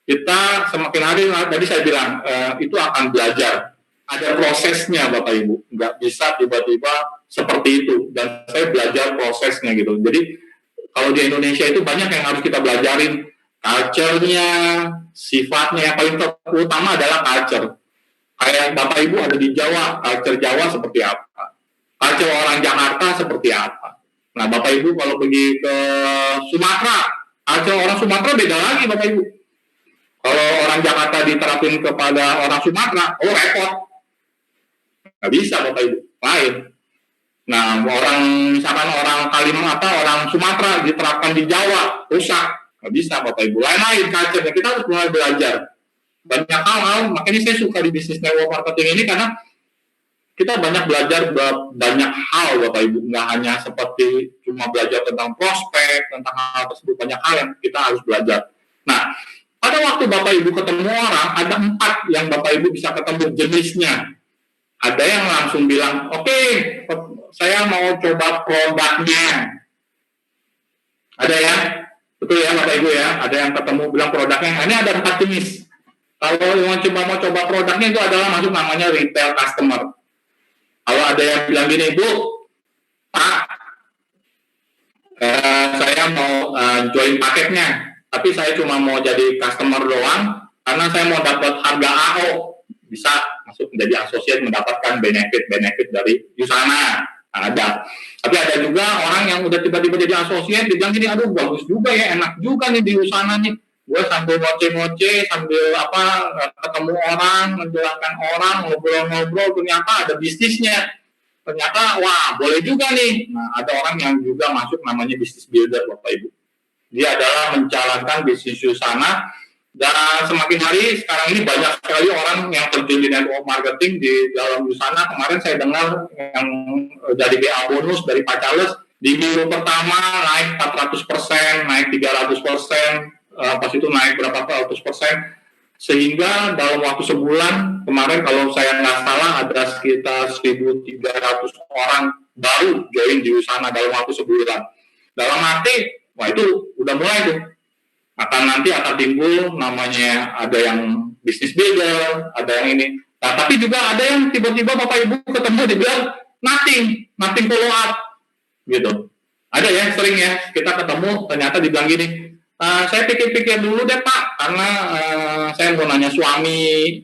A: Kita semakin hari tadi saya bilang itu akan belajar. Ada prosesnya Bapak Ibu, nggak bisa tiba-tiba seperti itu. Dan saya belajar prosesnya gitu. Jadi kalau di Indonesia itu banyak yang harus kita belajarin. Culture-nya, sifatnya yang paling utama adalah culture. Kayak Bapak Ibu ada di Jawa, culture Jawa seperti apa? Culture orang Jakarta seperti apa? Nah, Bapak Ibu kalau pergi ke Sumatera, culture orang Sumatera beda lagi Bapak Ibu. Kalau orang Jakarta diterapin kepada orang Sumatera, repot. Nggak bisa Bapak Ibu, lain. Nah, misalkan orang Kalimantan, orang Sumatera diterapkan di Jawa, rusak. Nggak bisa Bapak Ibu, lain-lain culture-nya. Kita harus mulai belajar banyak hal, makanya saya suka di bisnis network marketing ini karena kita banyak belajar banyak hal Bapak Ibu, nggak hanya seperti cuma belajar tentang prospek, tentang hal tersebut, banyak hal yang kita harus belajar. Nah, pada waktu Bapak Ibu ketemu orang, ada 4 yang Bapak Ibu bisa ketemu jenisnya. Ada yang langsung bilang, oke, saya mau coba produknya. Ada ya? Betul ya Bapak Ibu ya, ada yang ketemu bilang produknya, ini ada 4 jenis. Kalau yang mau coba produknya itu adalah masuk namanya retail customer. Kalau ada yang bilang gini, Bu, Pak, saya mau join paketnya, tapi saya cuma mau jadi customer doang, karena saya mau dapat harga AO, bisa masuk menjadi asosiat mendapatkan benefit dari Usana. Ada. Tapi ada juga orang yang udah tiba-tiba jadi asosiat, dia bilang gini, aduh bagus juga ya, enak juga nih di Usana nih. Gue sambil ngoceh-ngoceh, sambil ketemu orang, menjelaskan orang, ngobrol-ngobrol, ternyata ada bisnisnya. Ternyata, wah boleh juga nih. Nah, ada orang yang juga masuk namanya bisnis builder Bapak Ibu. Dia adalah menjalankan bisnis Usana. Dan semakin hari sekarang ini banyak sekali orang yang terjun di network marketing di dalam Usana. Kemarin saya dengar yang dari BA bonus dari Pak Charles di minggu pertama naik 400%, naik 300%, pas itu naik berapa ratus persen, sehingga dalam waktu sebulan kemarin kalau saya nggak salah ada sekitar 1.300 orang baru join di Usana dalam waktu sebulan. Dalam arti, wah itu udah mulai tuh. Nanti akan timbul namanya ada yang bisnis builder, ada yang ini. Nah, tapi juga ada yang tiba-tiba Bapak Ibu ketemu dibilang nothing follow up, gitu. Ada ya, sering ya, kita ketemu ternyata dibilang gini, saya pikir-pikir dulu deh Pak, karena saya mau nanya suami,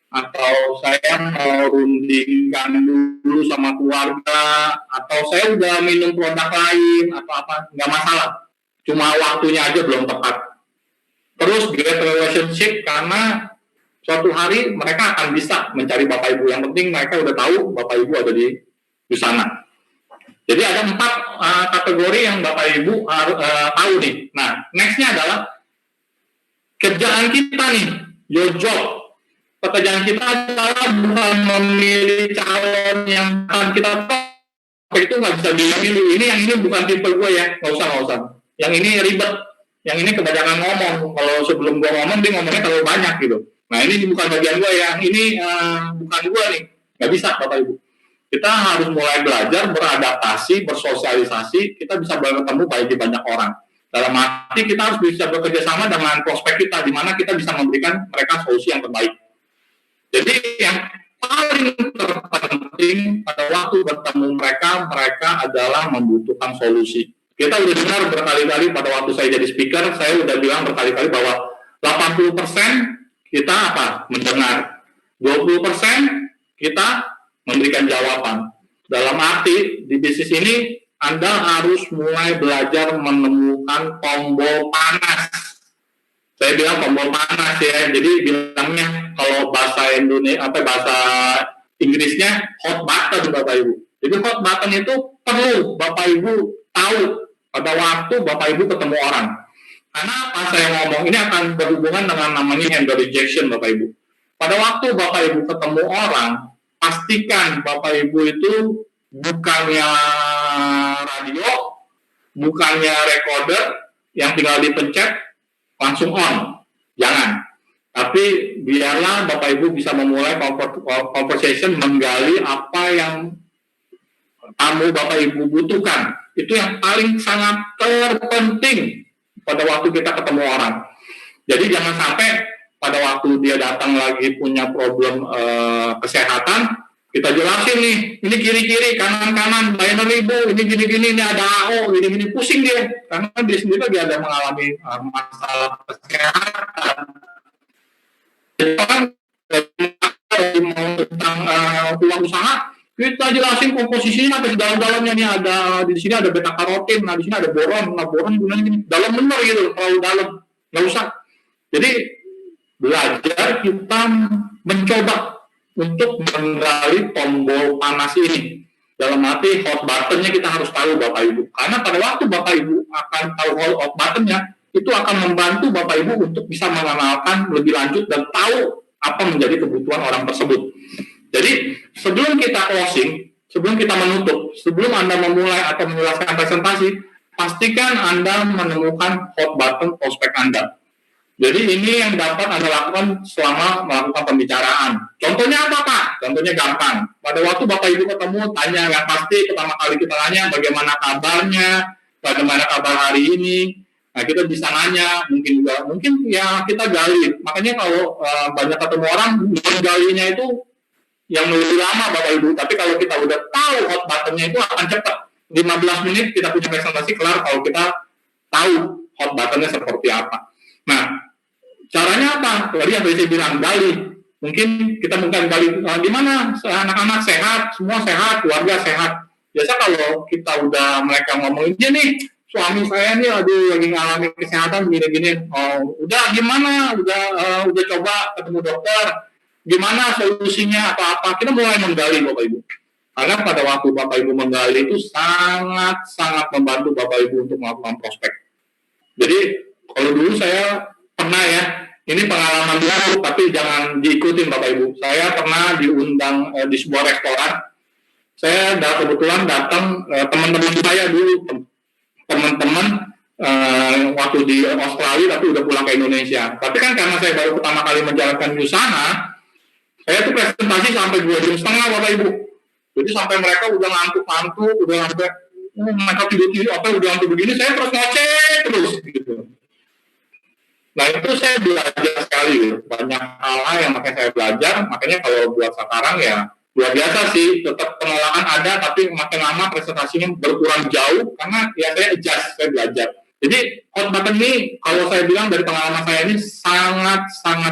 A: atau saya mau rundingkan dulu sama keluarga, atau saya udah minum produk lain, atau apa, nggak masalah. cuma waktunya aja belum tepat. Terus great relationship karena suatu hari mereka akan bisa mencari Bapak Ibu. Yang penting mereka udah tahu Bapak Ibu ada di sana. Jadi ada 4 kategori yang Bapak Ibu tahu nih. Nah, nextnya adalah kerjaan kita nih, your job. Pekerjaan kita adalah bukan memilih calon yang akan kita pakai, itu nggak bisa dimilih. Ini yang ini bukan tipe gue ya, nggak usah. Yang ini ribet, yang ini kebanyakan ngomong. Kalau sebelum gue ngomong, dia ngomongnya terlalu banyak gitu. Nah ini bukan bagian gue ya, ini bukan gue nih, nggak bisa Bapak Ibu. Kita harus mulai belajar, beradaptasi, bersosialisasi, kita bisa bertemu bagi banyak orang. Dalam arti kita harus bisa bekerja sama dengan prospek kita, di mana kita bisa memberikan mereka solusi yang terbaik. Jadi yang paling terpenting pada waktu bertemu mereka adalah membutuhkan solusi. Kita udah dengar berkali-kali pada waktu saya jadi speaker, saya udah bilang berkali-kali bahwa 80% kita mendengar, 20% kita memberikan jawaban. Dalam arti di bisnis ini Anda harus mulai belajar menemukan tombol panas. Saya bilang tombol panas ya, jadi bilangnya kalau bahasa bahasa Inggrisnya hot button Bapak Ibu. Jadi hot button itu perlu Bapak Ibu tahu pada waktu Bapak Ibu ketemu orang. Karena apa saya ngomong ini akan berhubungan dengan namanya handle rejection Bapak Ibu. Pada waktu Bapak Ibu ketemu orang, pastikan Bapak Ibu itu bukannya radio, bukannya recorder yang tinggal dipencet langsung on, jangan. Tapi biarlah Bapak Ibu bisa memulai conversation, menggali apa yang tamu Bapak Ibu butuhkan. Itu yang paling sangat terpenting pada waktu kita ketemu orang. Jadi jangan sampai pada waktu dia datang lagi punya problem kesehatan, kita jelasin nih, ini kiri-kiri, kanan-kanan, bayar 1.000, ini gini-gini, ini ada AO, gini-gini, pusing dia. Karena dia sendiri lagi ada mengalami masalah kesehatan. Jadi mau tentang uang usaha, kita jelasin komposisinya sampai dalam-dalamnya nih, ada di sini ada beta karotin, nah di sini ada boron, nah boron gunanya gini, dalam benar gitu, terlalu dalam, nggak usah. Jadi belajar kita mencoba untuk menggali tombol panas ini. Dalam arti hot buttonnya kita harus tahu Bapak Ibu. Karena pada waktu Bapak Ibu akan tahu hot buttonnya, itu akan membantu Bapak Ibu untuk bisa mengenalkan lebih lanjut dan tahu apa menjadi kebutuhan orang tersebut. Jadi sebelum kita closing, sebelum kita menutup, sebelum Anda memulai atau menjelaskan presentasi, pastikan Anda menemukan hot button prospek Anda. Jadi ini yang dapat Anda lakukan selama melakukan pembicaraan. Contohnya apa Pak? Contohnya gampang. Pada waktu Bapak Ibu ketemu, tanya yang pasti, pertama kali kita tanya bagaimana kabarnya, bagaimana kabar hari ini. Nah kita bisa nanya, mungkin ya kita gali. Makanya kalau banyak ketemu orang, menggalinya itu yang lebih lama Bapak Ibu. Tapi kalau kita udah tahu hot buttonnya itu akan cepat. 15 menit kita punya presentasi kelar kalau kita tahu hot buttonnya seperti apa. Nah, caranya apa? Tadi yang saya bilang, gali. Mungkin kita gali, gimana anak-anak sehat, semua sehat, keluarga sehat. Biasa kalau kita udah mereka ngomongin, nih, suami saya nih, lagi ngalami kesehatan gini-gini. Oh, udah gimana? Udah coba ketemu dokter. Gimana solusinya atau apa? Kita mulai menggali Bapak Ibu. Karena pada waktu Bapak Ibu menggali itu sangat membantu Bapak Ibu untuk melakukan prospek. Jadi kalau dulu saya pernah ya, ini pengalaman baru, tapi jangan diikutin Bapak Ibu. Saya pernah diundang di sebuah restoran. Saya kebetulan datang, teman-teman saya dulu, teman-teman waktu di Australia, tapi udah pulang ke Indonesia. Tapi kan karena saya baru pertama kali menjalankan di sana, saya tuh presentasi sampai 2 jam setengah Bapak Ibu. Jadi sampai mereka udah ngantuk-ngantuk, udah sampai mereka tidur-tidur, udah ngantuk begini, saya terus ngoceh terus gitu. Nah itu saya belajar sekali, banyak hal yang makanya saya belajar. Makanya kalau buat sekarang ya luar biasa sih, tetap penolakan ada, tapi makin lama presentasinya berkurang jauh karena ya saya adjust, saya belajar. Jadi hot button ini kalau saya bilang dari pengalaman saya ini sangat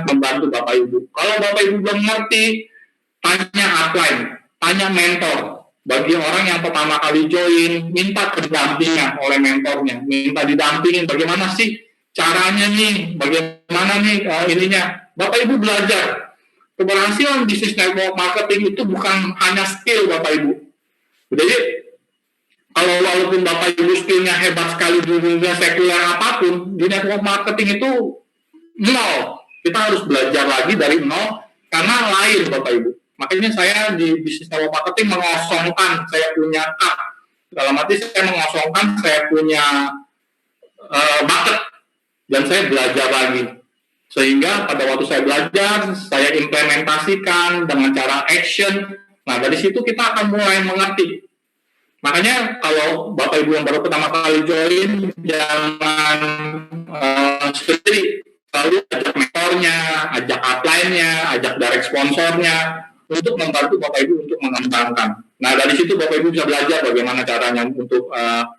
A: membantu Bapak Ibu. Kalau Bapak Ibu belum ngerti, tanya upline, tanya mentor. bagi orang yang pertama kali join, minta pendampingan oleh mentornya, minta didampingin bagaimana sih caranya nih, bagaimana nih ininya. Bapak Ibu belajar, keberhasilan bisnis network marketing itu bukan hanya skill Bapak Ibu. Jadi kalau walaupun Bapak Ibu skillnya hebat sekali di dunia sekuler apapun, di network marketing itu nol. Kita harus belajar lagi dari nol karena lain Bapak Ibu. Makanya saya di bisnis network marketing mengosongkan saya punya hak. Dalam arti saya mengosongkan saya punya bucket dan saya belajar lagi. Sehingga pada waktu saya belajar, saya implementasikan dengan cara action. Nah, dari situ kita akan mulai mengerti. Makanya kalau Bapak Ibu yang baru pertama kali join, jangan sendiri. Selalu ajak mentornya, ajak upline-nya, ajak direct sponsornya, untuk membantu Bapak Ibu untuk mengembangkan. Nah, dari situ Bapak Ibu bisa belajar bagaimana caranya untuk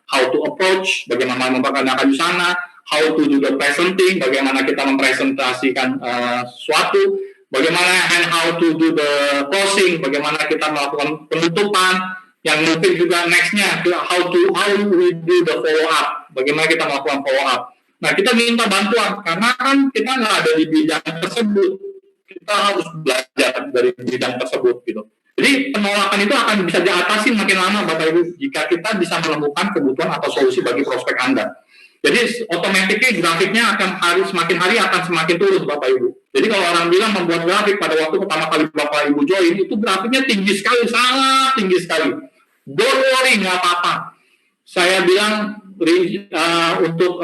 A: how to approach, bagaimana memperkenalkan di sana, how to do the presenting, bagaimana kita mempresentasikan sesuatu, bagaimana and how to do the closing, bagaimana kita melakukan penutupan, yang mungkin juga next-nya, how we do the follow up, bagaimana kita melakukan follow up. Nah, kita minta bantuan, karena kan kita nggak ada di bidang tersebut. Kita harus belajar dari bidang tersebut, gitu. Jadi, penolakan itu akan bisa diatasi makin lama, Bapak Ibu, jika kita bisa menemukan kebutuhan atau solusi bagi prospek Anda. Jadi, otomatis grafiknya akan semakin hari akan semakin turun, Bapak Ibu. Jadi, kalau orang bilang membuat grafik pada waktu pertama kali Bapak Ibu join, itu grafiknya tinggi sekali, sangat tinggi sekali. Don't worry, nggak apa-apa. Saya bilang, untuk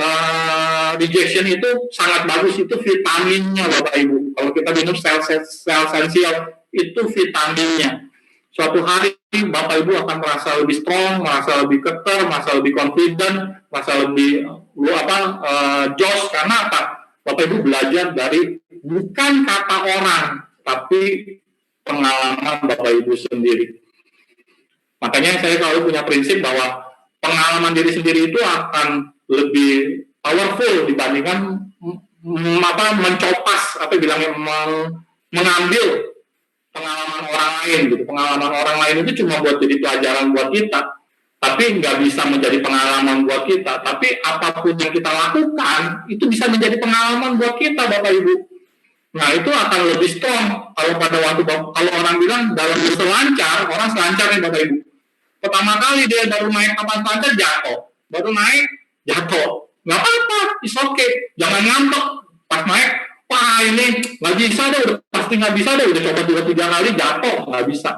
A: rejection itu sangat bagus, itu vitaminnya Bapak Ibu. Kalau kita minum sel esensial itu vitaminnya. Suatu hari Bapak Ibu akan merasa lebih strong, merasa lebih keker, merasa lebih confident, merasa lebih joss. Karena apa? Bapak Ibu belajar dari bukan kata orang, tapi pengalaman Bapak Ibu sendiri. Makanya saya selalu punya prinsip bahwa pengalaman diri sendiri itu akan lebih powerful dibandingkan mengambil pengalaman orang lain gitu. Pengalaman orang lain itu cuma buat jadi pelajaran buat kita, tapi nggak bisa menjadi pengalaman buat kita. Tapi apapun yang kita lakukan itu bisa menjadi pengalaman buat kita, Bapak Ibu. Nah, itu akan lebih strong kalau pada waktu kalau orang bilang dalam berselancar, orang selancar nih Bapak Ibu. Pertama kali dia baru naik papan selancar jatuh, baru naik jatuh, nggak apa-apa, it's okay, jangan ngantuk. Pas naik, wah ini nggak bisa deh, udah pasti nggak bisa deh, udah coba 2-3 kali jatuh, nggak bisa.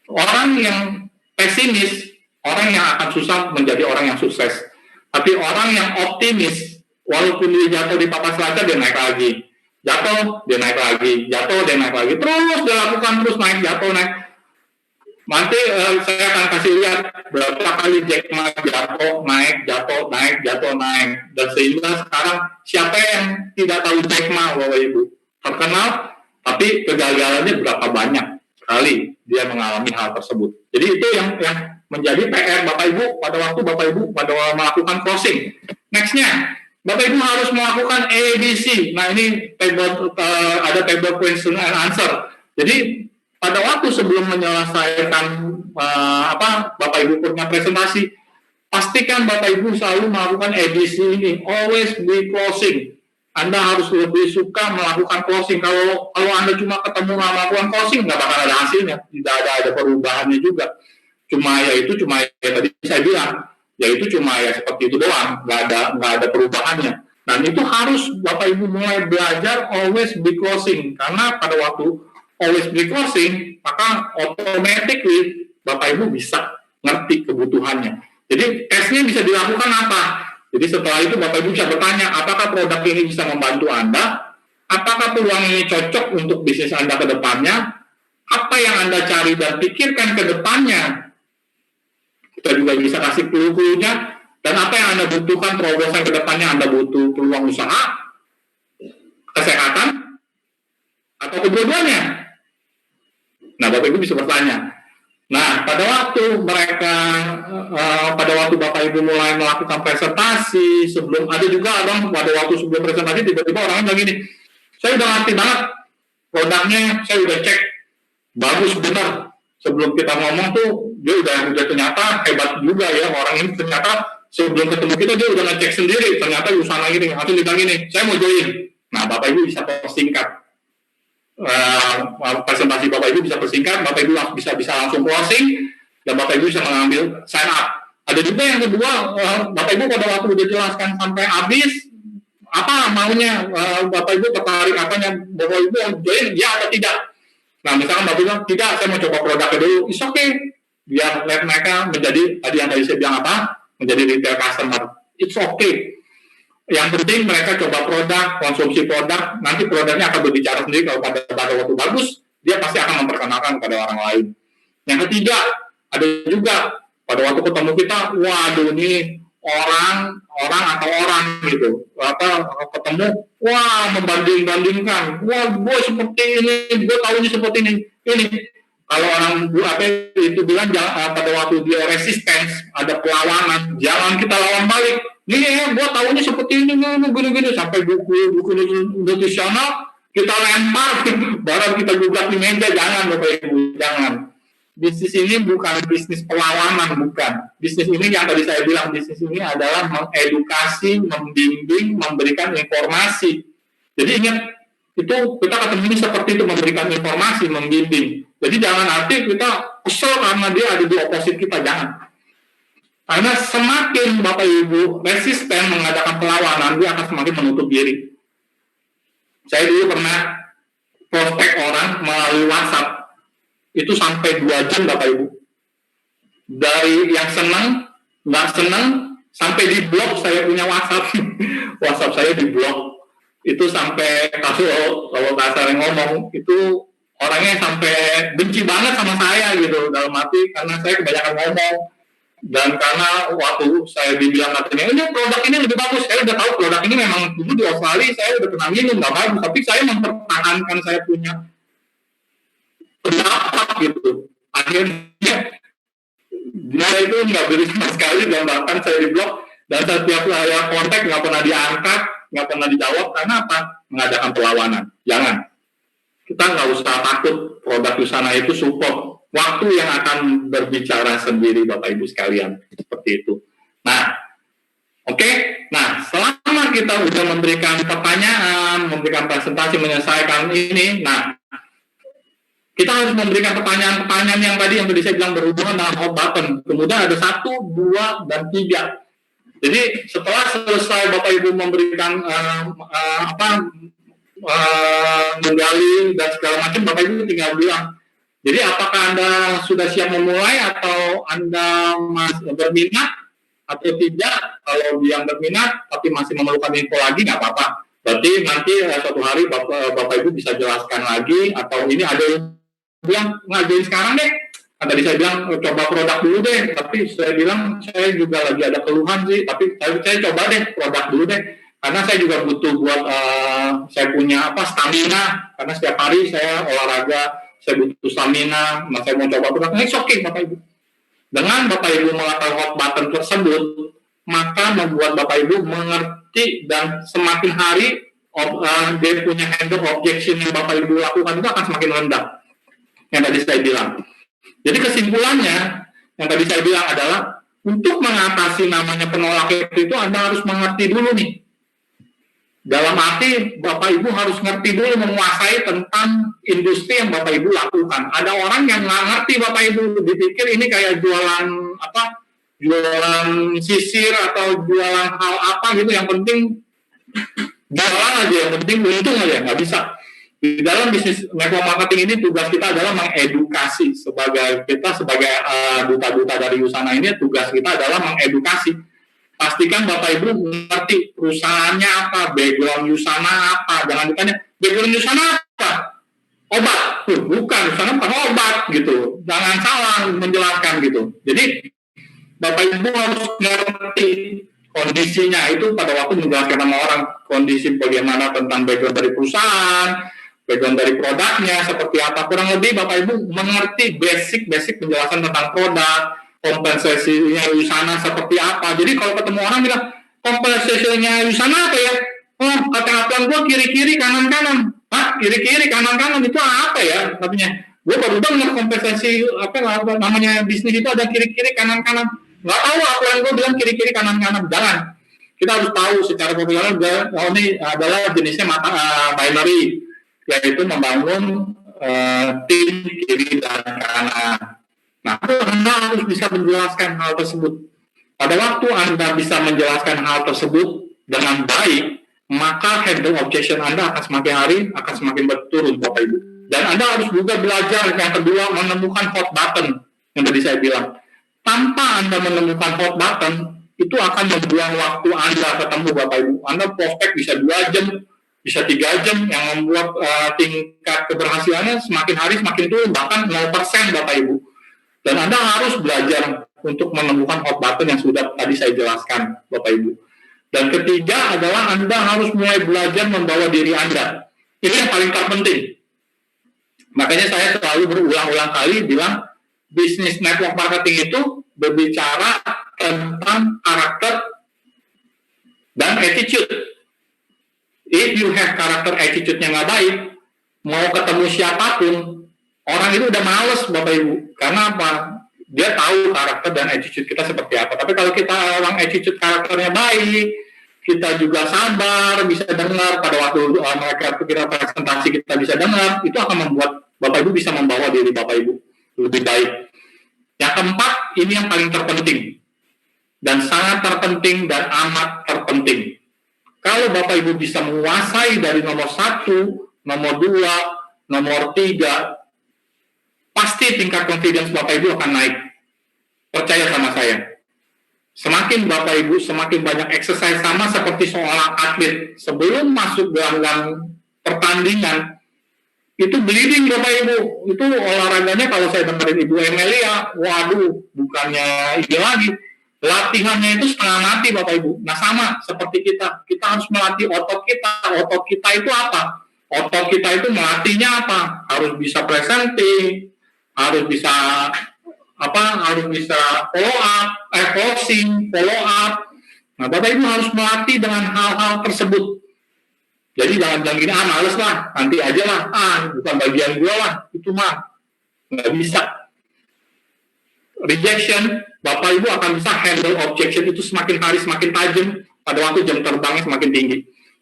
A: Orang yang pesimis, orang yang akan susah menjadi orang yang sukses. Tapi orang yang optimis, walaupun dia jatuh di papan selancar, dia naik lagi, jatuh, dia naik lagi, jatuh, dia naik lagi, terus dia lakukan terus naik, jatuh, naik. Nanti saya akan kasih lihat berapa kali Jack Ma jatuh, naik, jatuh, naik, jatuh, naik. Dan sehingga sekarang siapa yang tidak tahu Jack Ma, Bapak Ibu? Terkenal, tapi kegagalannya berapa banyak kali dia mengalami hal tersebut. Jadi itu yang menjadi PR Bapak Ibu pada waktu Bapak Ibu pada melakukan closing. Next-nya, Bapak Ibu harus melakukan ABC. Nah, ini ada table question and answer. Jadi pada waktu sebelum menyelesaikan Bapak Ibu punya presentasi, pastikan Bapak Ibu selalu melakukan ABC ini, always be closing. Anda harus lebih suka melakukan closing. Kalau Anda cuma ketemu melakukan closing, nggak bakal ada hasilnya, tidak ada perubahannya juga. Cuma ya tadi saya bilang, ya itu cuma ya seperti itu doang, nggak ada perubahannya. Dan itu harus Bapak Ibu mulai belajar always be closing, karena pada waktu always be closing, maka automatically Bapak Ibu bisa ngerti kebutuhannya. Jadi tesnya bisa dilakukan apa? Jadi setelah itu Bapak Ibu bisa bertanya, apakah produk ini bisa membantu Anda? Apakah peluang ini cocok untuk bisnis Anda ke depannya? Apa yang Anda cari dan pikirkan ke depannya? Kita juga bisa kasih clue-cluenya. Dan apa yang Anda butuhkan terobosan ke depannya? Anda butuh peluang usaha, kesehatan, atau kedua-duanya? Nah, Bapak Ibu bisa bertanya. Nah, pada waktu Bapak Ibu mulai melakukan presentasi, pada waktu sebelum presentasi tiba-tiba orang bilang gini, saya udah ngerti banget produknya, saya udah cek, bagus benar, sebelum kita ngomong tuh dia udah ternyata hebat juga ya orang ini, ternyata sebelum ketemu kita dia udah ngecek sendiri, ternyata Yusana gini, langsung dibilang gini, saya mau join. Nah, Bapak Ibu bisa persingkat. Presentasi Bapak Ibu bisa persingkat, Bapak Ibu bisa langsung closing, dan Bapak Ibu bisa mengambil sign up. Ada juga yang kedua, Bapak Ibu pada waktu udah jelaskan sampai habis, apa maunya, Bapak Ibu tertarik apanya, Bapak Ibu join, ya atau tidak. Nah, misalkan Bapak bilang, tidak, saya mau coba produknya dulu, it's okay. Biar lihat mereka menjadi, tadi yang tadi saya bilang apa, menjadi retail customer. It's okay. Yang penting mereka coba produk, konsumsi produk, nanti produknya akan berbicara sendiri. Kalau pada waktu bagus, dia pasti akan memperkenalkan kepada orang lain. Yang ketiga, ada juga, pada waktu ketemu kita, waduh ini orang gitu, ketemu, wah membanding-bandingkan, wah gue seperti ini, gue tahunya seperti ini. Kalau orang itu bilang pada waktu dia resistance, ada perlawanan, jangan kita lawan balik. Nih gue tahunya seperti ini, gini sampai buku nutrisional kita lempar, barang kita gugat di meja, jangan Bapak Ibu, jangan. Bisnis ini bukan bisnis perlawanan, bukan. Bisnis ini yang tadi saya bilang, bisnis ini adalah mengedukasi, membimbing, memberikan informasi. Jadi ingat, itu kita ketemu seperti itu, memberikan informasi, membimbing. Jadi jangan nanti kita kesel karena dia ada di opposite kita, jangan. Karena semakin Bapak Ibu resisten mengadakan perlawanan, dia akan semakin menutup diri. Saya dulu pernah prospek orang melalui WhatsApp. Itu sampai 2 jam Bapak Ibu. Dari yang senang, nggak senang, sampai di blok saya punya WhatsApp. WhatsApp saya di blok. Itu sampai, kalau kasar ngomong, itu orangnya sampai benci banget sama saya gitu, dalam arti karena saya kebanyakan ngomong. Dan karena waktu saya dibilang katanya, ini produk ini lebih bagus, saya udah tahu produk ini memang dulu di Australia, saya udah pernah minum, nggak bagus, tapi saya mempertahankan saya punya pendapat gitu. Akhirnya dia itu nggak beri sama sekali, dan bahkan saya di blok, dan setiap saya kontak nggak pernah diangkat, nggak pernah dijawab. Karena apa? Mengadakan perlawanan. Jangan. Kita nggak usah takut, produk Yusana itu support. Waktu yang akan berbicara sendiri Bapak Ibu sekalian, seperti itu. Nah, oke. Nah, selama kita sudah memberikan pertanyaan, memberikan presentasi, menyelesaikan ini, nah, kita harus memberikan pertanyaan-pertanyaan yang tadi saya bilang berhubungan dengan hot button. Kemudian ada 1, 2, dan 3. Jadi setelah selesai Bapak Ibu memberikan menggali dan segala macam, Bapak Ibu tinggal bilang, jadi apakah Anda sudah siap memulai atau Anda masih berminat atau tidak? Kalau yang berminat tapi masih memerlukan info lagi, nggak apa-apa. Berarti nanti suatu hari Bapak Ibu bisa jelaskan lagi, atau ini ada yang bilang ngajarin sekarang deh. Tadi saya bilang coba produk dulu deh, tapi saya bilang saya juga lagi ada keluhan sih, tapi saya coba deh produk dulu deh, karena saya juga butuh buat saya punya stamina, karena setiap hari saya olahraga, saya butuh stamina. Nah, saya mau coba produk. Oke, Bapak Ibu. Dengan Bapak Ibu melakukan hot button tersebut, maka membuat Bapak Ibu mengerti, dan semakin hari dia punya handle objection yang Bapak Ibu lakukan itu akan semakin rendah. Yang tadi saya bilang. Jadi kesimpulannya, yang tadi saya bilang adalah, untuk mengatasi namanya penolak itu Anda harus mengerti dulu nih. Dalam arti, Bapak Ibu harus ngerti dulu, menguasai tentang industri yang Bapak Ibu lakukan. Ada orang yang nggak ngerti Bapak Ibu, dipikir ini kayak jualan sisir atau jualan hal apa gitu, yang penting jualan aja, yang penting untung aja, nggak bisa. Di dalam bisnis network marketing ini tugas kita adalah mengedukasi. Kita sebagai duta-duta dari Yusana ini, tugas kita adalah mengedukasi. Pastikan Bapak Ibu mengerti perusahaannya apa, background Yusana apa. Jangan ditanya, background Yusana apa? Obat. Bukan, Yusana bukan obat gitu. Jangan salah menjelaskan gitu. Jadi Bapak Ibu harus mengerti kondisinya itu pada waktu menjelaskan sama orang, kondisi bagaimana tentang background dari perusahaan, background dari produknya seperti apa. Kurang lebih Bapak Ibu mengerti basic penjelasan tentang produk, kompensasinya Yusana seperti apa. Jadi kalau ketemu orang bilang, kompensasinya Yusana apa ya? Oh, kata aturan gue kiri-kiri kanan-kanan. Hah? Kiri-kiri kanan-kanan itu apa ya? Katanya, Gue baru dengar kompensasi apa namanya bisnis itu ada kiri-kiri kanan-kanan. Nggak tahu apa yang gue bilang kiri-kiri kanan-kanan. Jangan. Kita harus tahu secara profesional ini adalah jenisnya binary, yaitu membangun tim kiri dan kanan. Nah, Anda harus bisa menjelaskan hal tersebut. Pada waktu Anda bisa menjelaskan hal tersebut dengan baik, maka handle objection Anda akan semakin hari akan semakin berturun, Bapak Ibu. Dan Anda harus juga belajar yang kedua menemukan hot button yang tadi saya bilang. Tanpa Anda menemukan hot button, itu akan membuang waktu Anda ketemu Bapak Ibu. Anda prospek bisa 2 jam, bisa 3 jam, yang membuat tingkat keberhasilannya semakin hari semakin turun, bahkan 0% Bapak Ibu. Dan Anda harus belajar untuk menemukan hot button yang sudah tadi saya jelaskan Bapak Ibu. Dan ketiga adalah Anda harus mulai belajar membawa diri Anda. Ini yang paling terpenting. Makanya saya selalu berulang-ulang kali bilang, bisnis network marketing itu berbicara tentang karakter dan attitude. If you have karakter attitude-nya nggak baik, mau ketemu siapapun, orang itu udah males Bapak Ibu. Karena apa? Dia tahu karakter dan attitude kita seperti apa. Tapi kalau kita orang attitude karakternya baik, kita juga sabar, bisa dengar pada waktu mereka kita presentasi kita bisa dengar, itu akan membuat Bapak Ibu bisa membawa diri Bapak Ibu lebih baik. Yang keempat, ini yang paling terpenting dan sangat terpenting dan amat terpenting. Kalau Bapak Ibu bisa menguasai dari nomor 1, nomor 2, nomor 3, pasti tingkat confidence Bapak Ibu akan naik. Percaya sama saya. Semakin Bapak Ibu semakin banyak exercise, sama seperti seorang atlet sebelum masuk gelanggang pertandingan itu bleeding Bapak Ibu. Itu olahraganya kalau saya dengerin Ibu Emelia, waduh, bukannya ini lagi. Latihannya itu setengah mati Bapak Ibu. Nah sama seperti kita harus melatih otot kita. Otot kita itu apa? Otot kita itu melatihnya apa? Harus bisa presenting, harus bisa harus bisa follow up, closing, follow up. Nah, Bapak Ibu harus melatih dengan hal-hal tersebut. Jadi jangan bilang gini, males lah, nanti aja lah, bukan bagian gue lah, itu mah nggak bisa. Rejection, Bapak Ibu akan bisa handle objection itu semakin hari semakin tajam, pada waktu jam terbangnya semakin tinggi.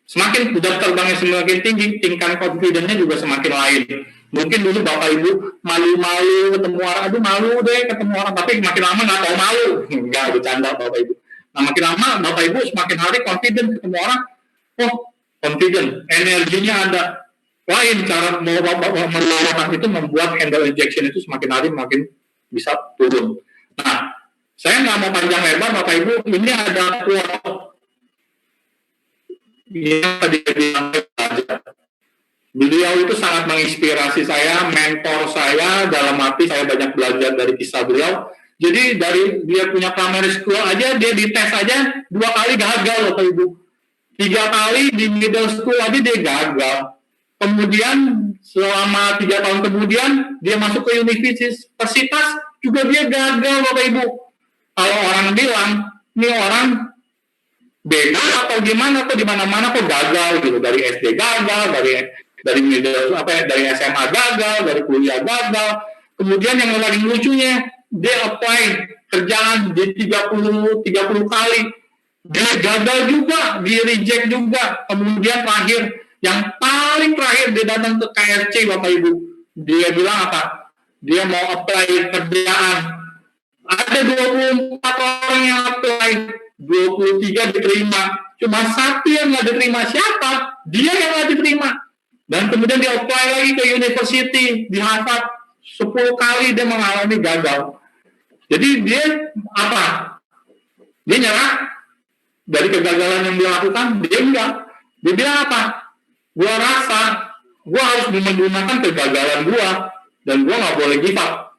A: Semakin jam terbangnya semakin tinggi, tingkat confidence-nya juga semakin lain. Mungkin dulu Bapak Ibu malu-malu ketemu orang, aduh malu deh ketemu orang, tapi makin lama nggak tahu malu. Nggak bercanda Bapak Ibu. Nah makin lama Bapak Ibu semakin hari confident ketemu orang, confident, energinya ada. Lain cara melakukan itu membuat handle injection itu semakin hari makin bisa turun. Nah, saya nggak mau panjang lebar Bapak Ibu, ini ada quote yang tadi bilang belajar. Beliau itu sangat menginspirasi saya, mentor saya, dalam arti saya banyak belajar dari kisah beliau. Jadi dari dia punya primary school aja, dia dites aja 2 kali gagal Bapak Ibu. 3 kali di middle school aja dia gagal. Kemudian selama 3 tahun kemudian dia masuk ke universitas juga dia gagal Bapak Ibu. Kalau orang bilang, ini orang beda atau gimana, atau di mana-mana kok gagal gitu, dari SD gagal, dari middle dari SMA gagal, dari kuliah gagal. Kemudian yang lagi lucunya, dia apply kerjaan di 30 kali. Dia gagal juga, dia reject juga. Kemudian yang paling terakhir dia datang ke KRC Bapak Ibu. Dia bilang apa? Dia mau apply kerjaan. Ada 24 orang yang apply, 23 diterima. Cuma 1 yang nggak diterima. Siapa? Dia yang nggak diterima. Dan kemudian dia apply lagi ke university di Harvard. 10 kali dia mengalami gagal. Jadi dia apa? Dia nyerah dari kegagalan yang dia lakukan. Dia enggak. Dia bilang apa? Gua rasa gua harus menggunakan kegagalan gua dan gua nggak boleh give up.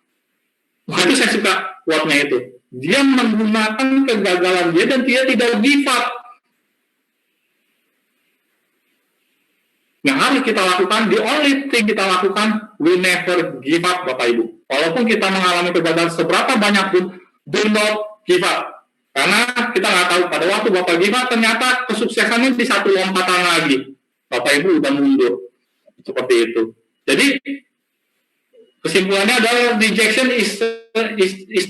A: Wah, itu saya suka quote-nya itu. Dia menggunakan kegagalan dia dan dia tidak give up. Yang harus kita lakukan, the only thing kita lakukan, we never give up Bapak Ibu. Walaupun kita mengalami kegagalan seberapa banyak pun, do not give up. Karena kita nggak tahu pada waktu Bapak give up, ternyata kesuksesannya di satu lompatan lagi. Bapak Ibu udah mundur. Seperti itu. Jadi, Kesimpulannya adalah rejection is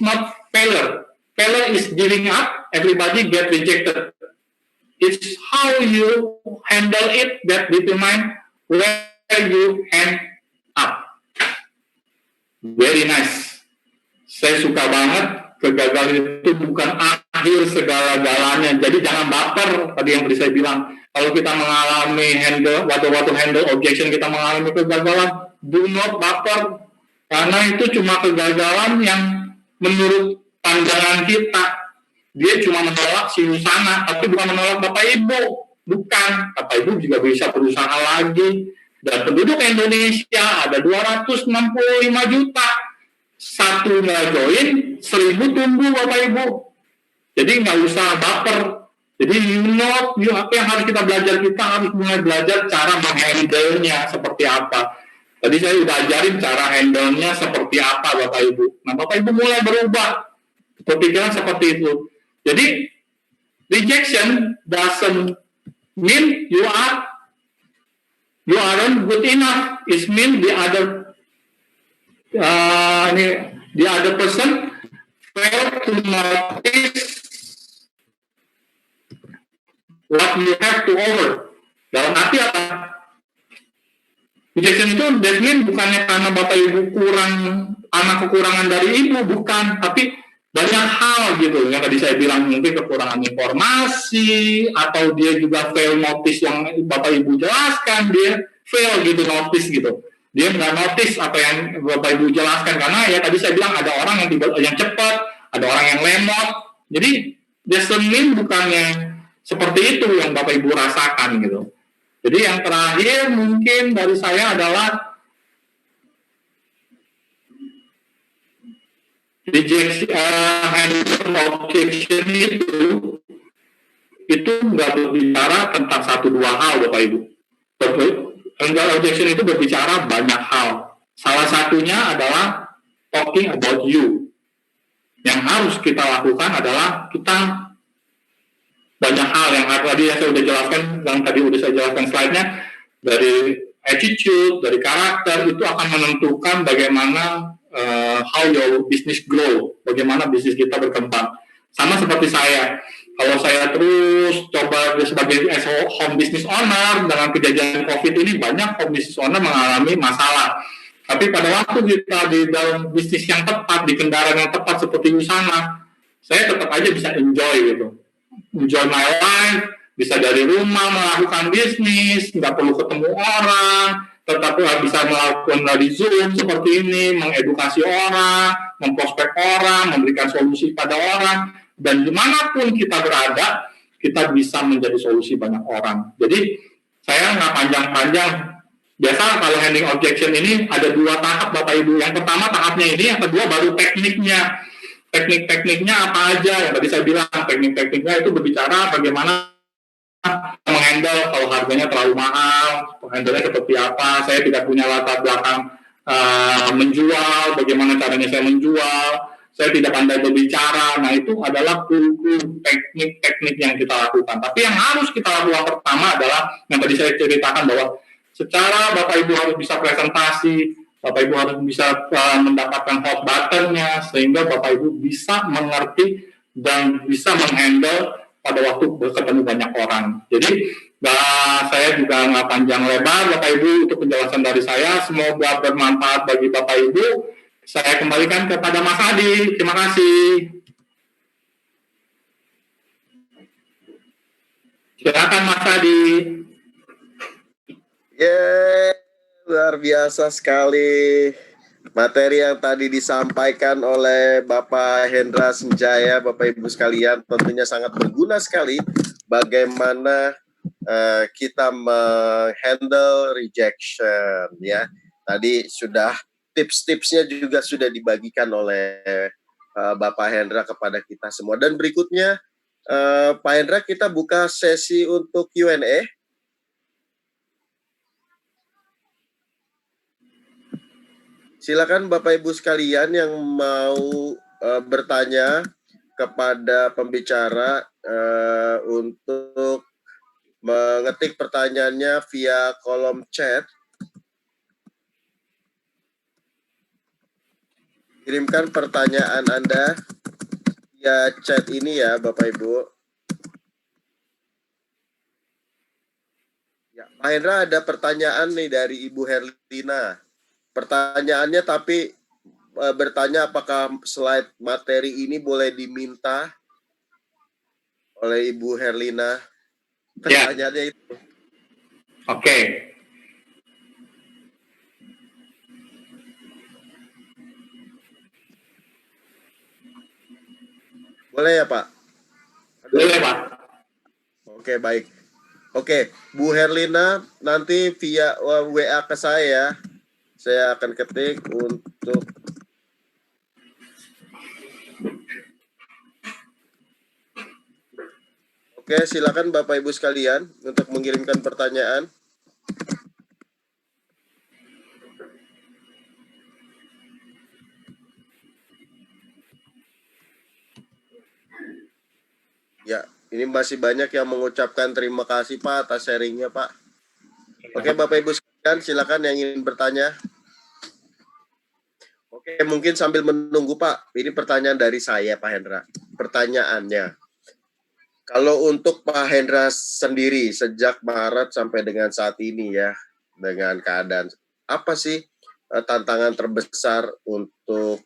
A: not failure. Failure is giving up. Everybody get rejected. It's how you handle it that determine where you end up. Very nice. Saya suka banget. Kegagalan itu bukan akhir segala-galanya. Jadi jangan baper. Tadi yang tadi saya bilang, kalau kita mengalami waktu handle objection, kita mengalami kegagalan, do not baper. Karena itu cuma kegagalan yang menurut pandangan kita. Dia cuma menolak si Usana, tapi bukan menolak Bapak Ibu. Bukan. Bapak Ibu juga bisa berusaha lagi. Dan penduduk Indonesia ada 265 juta. Satu nggak join, 1000 tumbuh Bapak Ibu. Jadi nggak usah baper. Jadi apa yang harus kita belajar? Kita harus mulai belajar cara menghandle-nya seperti apa. Tadi saya udah ajarin cara handle-nya seperti apa Bapak Ibu. Nah Bapak Ibu mulai berubah. Berpikiran seperti itu. Jadi rejection doesn't mean you aren't good enough. It means the other person failed to notice what you have to offer. Dalam arti apa? Rejection itu that mean bukannya karena Bapak Ibu kekurangan dari Ibu, bukan, tapi banyak hal gitu yang tadi saya bilang, mungkin kekurangan informasi atau dia juga fail notice yang Bapak Ibu jelaskan, dia fail gitu notice gitu, dia nggak notice apa yang Bapak Ibu jelaskan, karena ya tadi saya bilang ada orang yang cepat, ada orang yang lemot. Jadi desain bukannya seperti itu yang Bapak Ibu rasakan gitu. Jadi yang terakhir mungkin dari saya adalah rejection objection itu nggak berbicara tentang 1-2 hal Bapak Ibu. Objection itu berbicara banyak hal. Salah satunya adalah talking about you. Yang harus kita lakukan adalah kita banyak hal yang tadi saya sudah jelaskan, yang tadi sudah saya jelaskan slide-nya, dari attitude, dari karakter, itu akan menentukan bagaimana how your business grow, bagaimana bisnis kita berkembang. Sama seperti saya, kalau saya terus coba sebagai home business owner, dengan kejadian COVID ini banyak home business owner mengalami masalah. Tapi pada waktu kita di dalam bisnis yang tepat, di kendaraan yang tepat seperti Usana, saya tetap aja bisa enjoy gitu. Enjoy my life, bisa dari rumah melakukan bisnis, nggak perlu ketemu orang, tetap bisa melakukan dari Zoom seperti ini, mengedukasi orang, memprospek orang, memberikan solusi pada orang, dan dimanapun kita berada, kita bisa menjadi solusi banyak orang. Jadi saya nggak panjang-panjang. Biasa kalau handling objection ini ada 2 tahap Bapak Ibu. Yang pertama tahapnya ini, yang kedua baru tekniknya. Teknik-tekniknya apa aja yang tadi saya bilang, teknik-tekniknya itu berbicara bagaimana menghandle kalau harganya terlalu mahal, handle-nya seperti apa, saya tidak punya latar belakang menjual, bagaimana caranya saya menjual, saya tidak pandai berbicara. Nah itu adalah teknik-teknik yang kita lakukan. Tapi yang harus kita lakukan pertama adalah yang tadi saya ceritakan, bahwa secara Bapak Ibu harus bisa presentasi, Bapak Ibu harus bisa mendapatkan hot button-nya, sehingga Bapak Ibu bisa mengerti dan bisa menghandle pada waktu ketemu banyak orang. Jadi saya juga nggak panjang lebar Bapak Ibu, untuk penjelasan dari saya. Semoga bermanfaat bagi Bapak Ibu. Saya kembalikan kepada Mas Adi. Terima kasih. Silakan Mas Adi.
C: Luar biasa sekali materi yang tadi disampaikan oleh Bapak Hendra Senjaya. Bapak Ibu sekalian, tentunya sangat berguna sekali bagaimana kita menghandle rejection ya. Tadi sudah tips-tipsnya juga sudah dibagikan oleh Bapak Hendra kepada kita semua. Dan berikutnya Pak Hendra, kita buka sesi untuk Q&A. Silakan Bapak Ibu sekalian yang mau bertanya kepada pembicara untuk mengetik pertanyaannya via kolom chat. kirimkan pertanyaan Anda via chat ini ya, Bapak Ibu. Ya, Pak Hendra, ada pertanyaan nih dari Ibu Herlina. Pertanyaannya tapi bertanya apakah slide materi ini boleh diminta oleh Ibu Herlina. Pertanyaannya itu.
A: Oke.
C: Boleh ya, Pak?
A: Boleh, Pak.
C: Oke, baik. Oke, Bu Herlina, nanti via WA ke saya akan ketik untuk Oke, silakan Bapak Ibu sekalian untuk mengirimkan pertanyaan. Ya, ini masih banyak yang mengucapkan terima kasih Pak atas sharingnya Pak. Oke, Bapak Ibu sekalian, silakan yang ingin bertanya. Oke, mungkin sambil menunggu Pak, ini pertanyaan dari saya Pak Hendra. Pertanyaannya, kalau untuk Pak Hendra sendiri sejak Maret sampai dengan saat ini ya, dengan keadaan apa sih tantangan terbesar untuk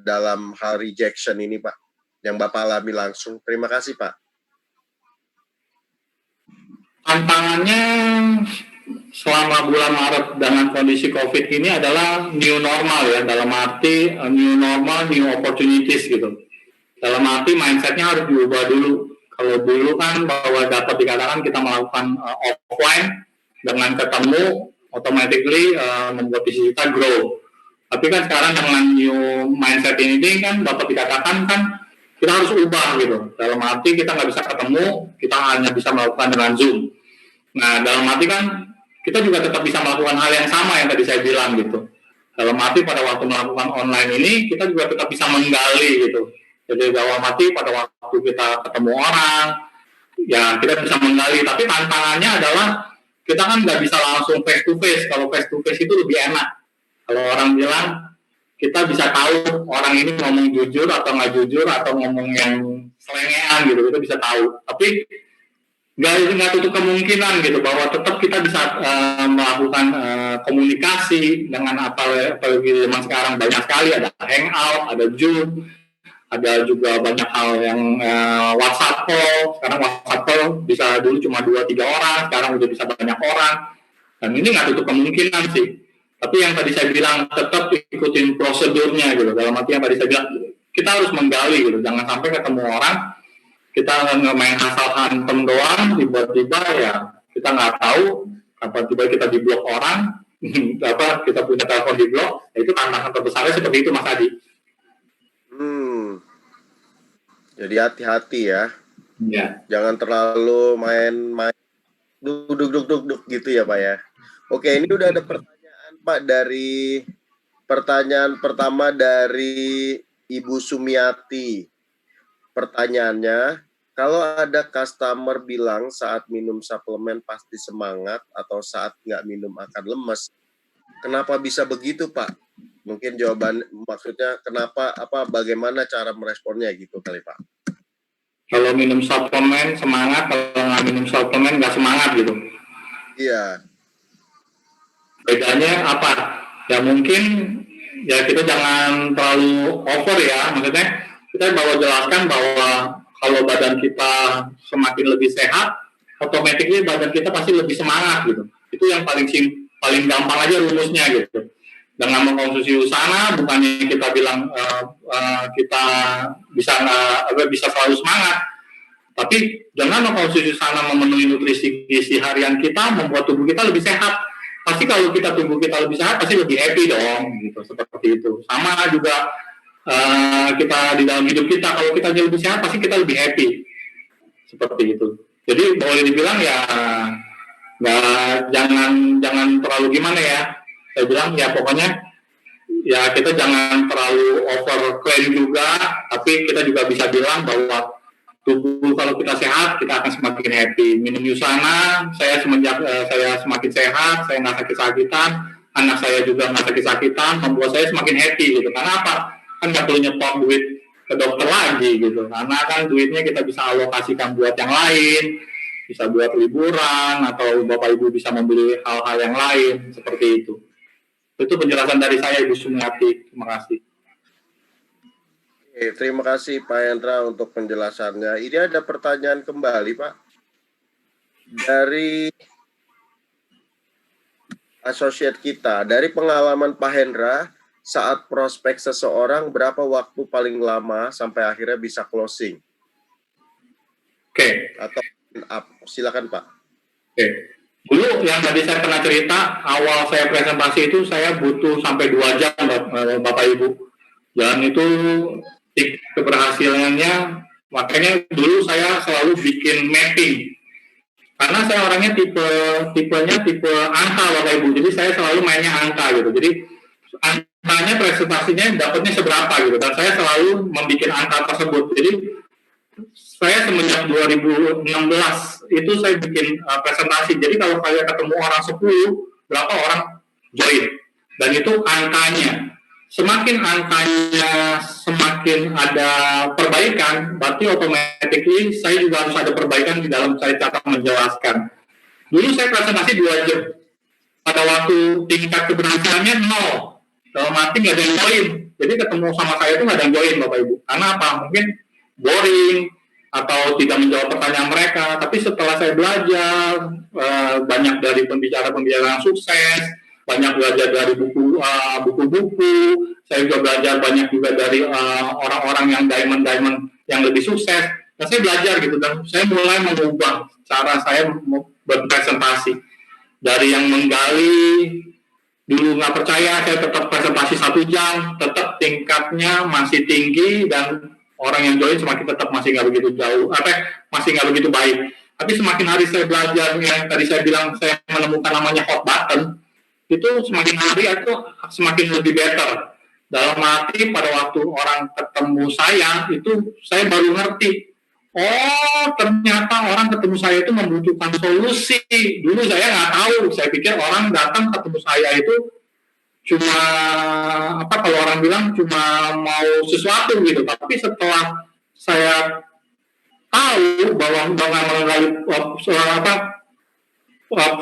C: dalam hal rejection ini Pak, yang Bapak alami langsung? Terima kasih Pak.
A: Tantangannya selama bulan Maret dengan kondisi COVID ini adalah new normal ya, dalam arti new normal, new opportunities gitu. Dalam arti mindsetnya harus diubah dulu. Kalau dulu kan bahwa dapat dikatakan kita melakukan offline dengan ketemu, automatically membuat bisnis kita grow. Tapi kan sekarang dengan new mindset ini kan dapat dikatakan kan kita harus ubah gitu. Dalam arti kita nggak bisa ketemu, kita hanya bisa melakukan dengan Zoom. Nah, dalam arti kan kita juga tetap bisa melakukan hal yang sama yang tadi saya bilang gitu. Dalam arti pada waktu melakukan online ini kita juga tetap bisa menggali gitu. Jadi dalam arti pada waktu kita ketemu orang, ya kita bisa menggali. Tapi tantangannya adalah kita kan nggak bisa langsung face to face. Kalau face to face itu lebih enak. Kalau orang bilang kita bisa tahu orang ini ngomong jujur atau nggak jujur atau ngomong yang selengean gitu, kita bisa tahu. Tapi nggak tutup kemungkinan gitu bahwa tetap kita bisa melakukan komunikasi dengan apalagi zaman sekarang banyak sekali, ada hangout, ada Zoom, ada juga banyak hal yang WhatsApp call. Sekarang WhatsApp call bisa dulu cuma 2-3 orang, sekarang udah bisa banyak orang, dan ini nggak tutup kemungkinan sih. Tapi yang tadi saya bilang tetap ikutin prosedurnya gitu. Dalam arti yang tadi saya bilang kita harus menggali gitu. Jangan sampai ketemu orang kita nggak main asal hantem doang, tiba-tiba ya kita nggak tahu kapan tiba kita diblok orang, apa kita punya telepon diblok, itu tantangan terbesarnya seperti itu Mas Adi.
C: Jadi hati-hati ya.
A: Ya.
C: Jangan terlalu main duduk gitu ya Pak ya. Oke, ini udah ada pertanyaan Pak dari pertanyaan pertama dari Ibu Sumiati. Pertanyaannya, kalau ada customer bilang saat minum suplemen pasti semangat atau saat nggak minum akan lemes, kenapa bisa begitu Pak? Mungkin jawaban maksudnya kenapa, bagaimana cara meresponnya gitu kali Pak?
A: Kalau minum suplemen semangat, kalau nggak minum suplemen nggak semangat gitu.
C: Iya.
A: Bedanya apa? Ya mungkin ya kita jangan terlalu over ya, maksudnya kita bawa jelaskan bahwa kalau badan kita semakin lebih sehat, otomatis badan kita pasti lebih semangat gitu. Itu yang paling gampang aja rumusnya gitu. Dengan mengkonsumsi USANA bukannya kita bilang kita bisa selalu semangat, tapi dengan mengkonsumsi USANA memenuhi nutrisi gizi harian kita membuat tubuh kita lebih sehat. Pasti kalau tubuh kita lebih sehat pasti lebih happy dong gitu, seperti itu. Sama juga kita di dalam hidup kita, kalau kita lebih sehat pasti kita lebih happy, seperti itu. Jadi boleh dibilang ya jangan terlalu gimana ya, saya bilang ya pokoknya ya kita jangan terlalu overclaim juga, tapi kita juga bisa bilang bahwa tubuh kalau kita sehat kita akan semakin happy. Minum USANA, saya semenjak saya semakin sehat, saya nggak sakit-sakitan, anak saya juga nggak sakit-sakitan, membuat saya semakin happy gitu. Karena apa? Kan nggak perlu nyetor duit ke dokter lagi gitu. Karena kan duitnya kita bisa alokasikan buat yang lain, bisa buat liburan, atau Bapak Ibu bisa membeli hal-hal yang lain, seperti itu. Itu penjelasan dari saya, Ibu Sumiati. Terima kasih.
C: Terima kasih Pak Hendra untuk penjelasannya. Ini ada pertanyaan kembali Pak. Dari asosiat kita, dari pengalaman Pak Hendra, saat prospek seseorang berapa waktu paling lama sampai akhirnya bisa closing?
A: Oke.
C: Atau silakan Pak.
A: Oke. Dulu yang tadi saya pernah cerita, awal saya presentasi itu saya butuh sampai 2 jam Bapak Ibu. Dan itu keberhasilannya, makanya dulu saya selalu bikin mapping. Karena saya orangnya tipenya tipe angka Bapak Ibu. Jadi saya selalu mainnya angka gitu. Jadi angkanya presentasinya dapatnya seberapa gitu. Dan saya selalu membuat angka tersebut. Jadi saya semenjak 2016 itu saya bikin presentasi. Jadi kalau saya ketemu orang 10, berapa orang join. Dan itu angkanya. Semakin angkanya semakin ada perbaikan, berarti otomatis saya juga harus ada perbaikan di dalam saya cara menjelaskan. Dulu saya presentasi 2 jam. Pada waktu tingkat keberhasilannya 0. Dalam arti nggak ada yang join. Jadi ketemu sama saya itu nggak ada yang join Bapak Ibu. Karena apa? Mungkin boring atau tidak menjawab pertanyaan mereka. Tapi setelah saya belajar banyak dari pembicara-pembicara yang sukses, banyak belajar dari buku-buku, saya juga belajar banyak juga dari orang-orang yang diamond yang lebih sukses. Dan saya belajar gitu, dan saya mulai mengubah cara saya berpresentasi. Dari yang menggali, dulu nggak percaya, saya tetap presentasi 1 jam, tetap tingkatnya masih tinggi, dan orang yang join semakin tetap masih nggak begitu jauh, masih nggak begitu baik. Tapi semakin hari saya belajar, yang tadi saya bilang saya menemukan namanya hot button, itu semakin hari itu semakin lebih better. Dalam arti pada waktu orang ketemu saya, itu saya baru ngerti, oh ternyata orang ketemu saya itu membutuhkan solusi. Dulu saya nggak tahu, saya pikir orang datang ketemu saya itu cuma kalau orang bilang cuma mau sesuatu gitu. Tapi setelah saya tahu bahwa melalui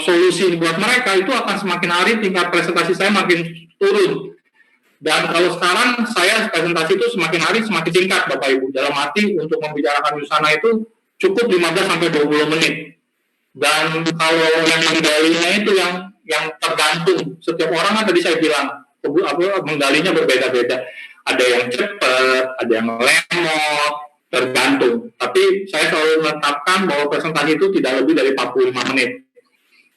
A: solusi buat mereka, itu akan semakin hari tingkat presentasi saya makin turun. Dan kalau sekarang saya presentasi itu semakin hari semakin singkat Bapak Ibu. Dalam arti untuk membicarakan Yusana itu cukup 15-20 menit. Dan kalau yang menggalinya itu yang tergantung. Setiap orang kan tadi saya bilang menggalinya berbeda-beda. Ada yang cepat, ada yang lemot, tergantung. Tapi saya selalu menetapkan bahwa presentasi itu tidak lebih dari 45 menit.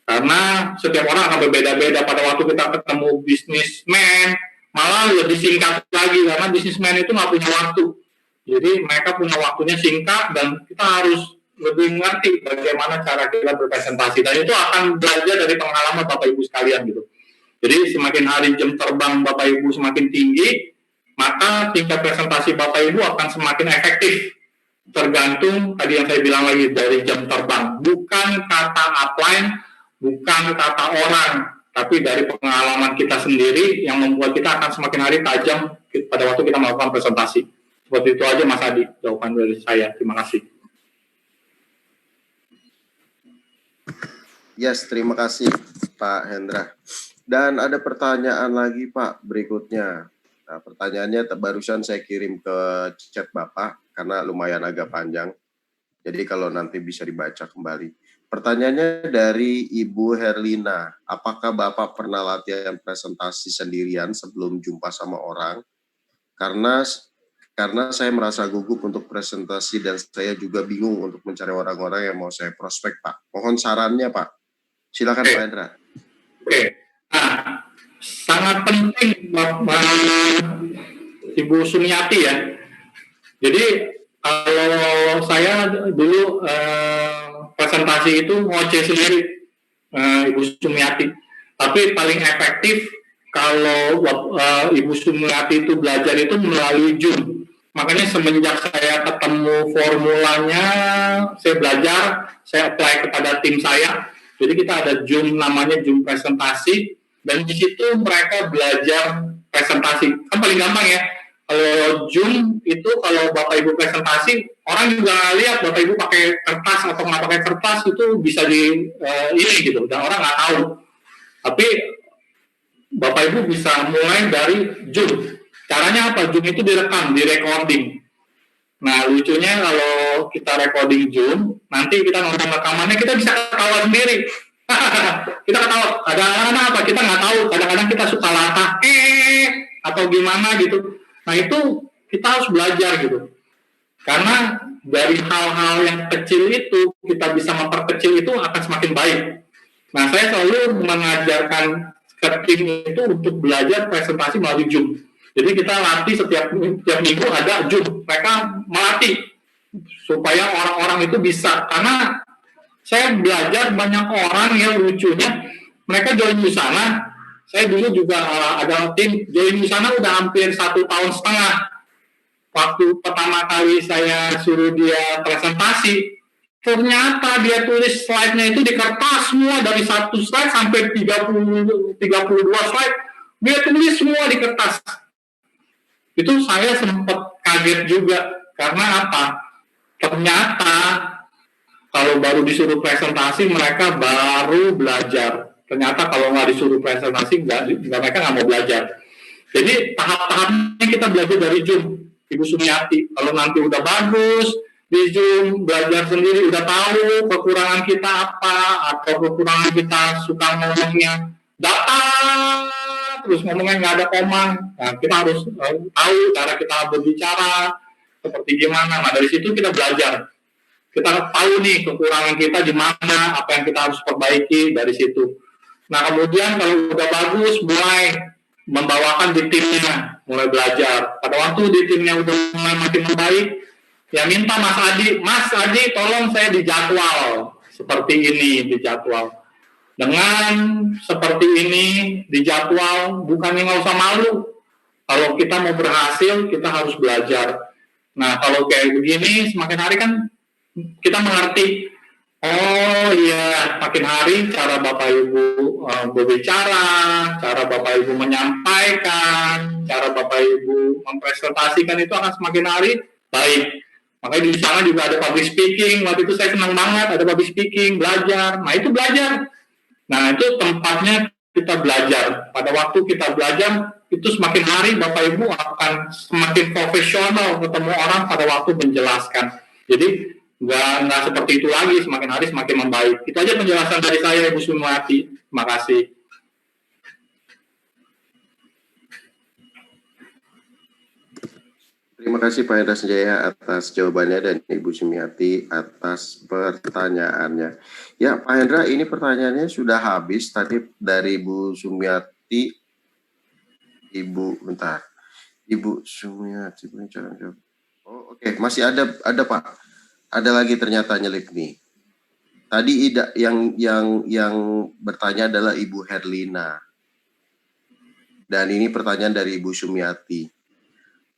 A: Karena setiap orang akan berbeda-beda. Pada waktu kita ketemu bisnismen, malah lebih singkat lagi, karena bisnismen itu nggak punya waktu. Jadi mereka punya waktunya singkat, dan kita harus lebih ngerti bagaimana cara kita berpresentasi. Dan itu akan belajar dari pengalaman Bapak Ibu sekalian gitu. Jadi semakin hari jam terbang Bapak Ibu semakin tinggi, maka tingkat presentasi Bapak Ibu akan semakin efektif. Tergantung tadi yang saya bilang lagi dari jam terbang. Bukan kata upline, bukan kata orang, tapi dari pengalaman kita sendiri yang membuat kita akan semakin hari tajam pada waktu kita melakukan presentasi. Seperti itu aja Mas Adi, jawaban dari saya. Terima kasih.
C: Yes, terima kasih Pak Hendra. Dan ada pertanyaan lagi Pak berikutnya. Nah, pertanyaannya barusan saya kirim ke chat Bapak karena lumayan agak panjang. Jadi kalau nanti bisa dibaca kembali. Pertanyaannya dari Ibu Herlina, apakah Bapak pernah latihan presentasi sendirian sebelum jumpa sama orang? Karena saya merasa gugup untuk presentasi dan saya juga bingung untuk mencari orang-orang yang mau saya prospek, Pak. Mohon sarannya, Pak. Silakan Pak Hendra.
A: Oke. Nah, sangat penting Ibu Sumiati ya. Jadi kalau saya dulu presentasi itu ngoceh sendiri Ibu Sumiati. Tapi paling efektif kalau Ibu Sumiati itu belajar itu melalui Zoom. Makanya semenjak saya ketemu formulanya, saya belajar, saya apply kepada tim saya. Jadi kita ada Zoom, namanya Zoom presentasi. Dan di situ mereka belajar presentasi. Kan paling gampang ya. Kalau Zoom itu kalau Bapak Ibu presentasi, orang juga lihat Bapak Ibu pakai kertas atau nggak pakai kertas itu bisa ini gitu. Dan orang nggak tahu. Tapi Bapak Ibu bisa mulai dari Zoom. Caranya apa? Zoom itu direkam, direcording. Nah, lucunya kalau kita recording Zoom, nanti kita nonton rekamannya, kita bisa ketawa sendiri. Kita ketawa. Kadang-kadang apa? Kita nggak tahu. Kadang-kadang kita suka latah, atau gimana gitu. Nah, itu kita harus belajar gitu. Karena dari hal-hal yang kecil itu, kita bisa memperkecil itu akan semakin baik. Nah, saya selalu mengajarkan ke tim itu untuk belajar presentasi melalui Zoom. Jadi kita latih setiap minggu ada Zoom. Mereka melatih supaya orang-orang itu bisa. Karena saya belajar banyak orang yang lucunya, mereka join di sana. Saya dulu juga ada tim join di sana udah hampir 1,5 tahun. Waktu pertama kali saya suruh dia presentasi, ternyata dia tulis slide-nya itu di kertas semua, dari 1 slide sampai 32 slide. Dia tulis semua di kertas. Itu saya sempat kaget juga. Karena apa? Ternyata kalau baru disuruh presentasi, mereka baru belajar. Ternyata kalau nggak disuruh presentasi, mereka nggak mau belajar. Jadi tahap-tahapnya kita belajar dari Zoom, Ibu Sumiati. Kalau nanti udah bagus, di Zoom belajar sendiri, udah tahu kekurangan kita apa, atau kekurangan kita suka ngomongnya datar, terus ngomongnya nggak ada koma. Nah, kita harus tahu cara kita berbicara seperti gimana. Nah, dari situ kita belajar. Kita tahu nih kekurangan kita di mana, apa yang kita harus perbaiki dari situ. Nah, kemudian kalau udah bagus, mulai membawakan di timnya, mulai belajar. Pada waktu di timnya udah mulai makin membaik, ya minta Mas Adi tolong saya dijadwal seperti ini, dijadwal. Dengan seperti ini dijadwal, bukannya nggak usah malu. Kalau kita mau berhasil, kita harus belajar. Nah, kalau kayak begini, semakin hari kan kita mengerti. Oh iya, makin hari cara Bapak Ibu berbicara, cara Bapak Ibu menyampaikan, cara Bapak Ibu mempresentasikan itu akan semakin hari baik. Makanya di sana juga ada public speaking. Waktu itu saya senang banget ada public speaking, belajar. Nah, itu belajar. Nah, itu tempatnya kita belajar. Pada waktu kita belajar, itu semakin hari Bapak Ibu akan semakin profesional ketemu orang pada waktu menjelaskan. Jadi, nggak seperti itu lagi, semakin hari semakin membaik. Itu aja penjelasan dari saya, Ibu Sumiati. Terima kasih.
C: Terima kasih Pak Hendra Sanjaya atas jawabannya dan Ibu Sumiati atas pertanyaannya. Ya Pak Hendra, ini pertanyaannya sudah habis tadi dari Ibu Sumiati. Ibu Sumiati. Oh, oke. Masih ada Pak. Ada lagi ternyata nyelip nih. Tadi yang bertanya adalah Ibu Herlina. Dan ini pertanyaan dari Ibu Sumiati.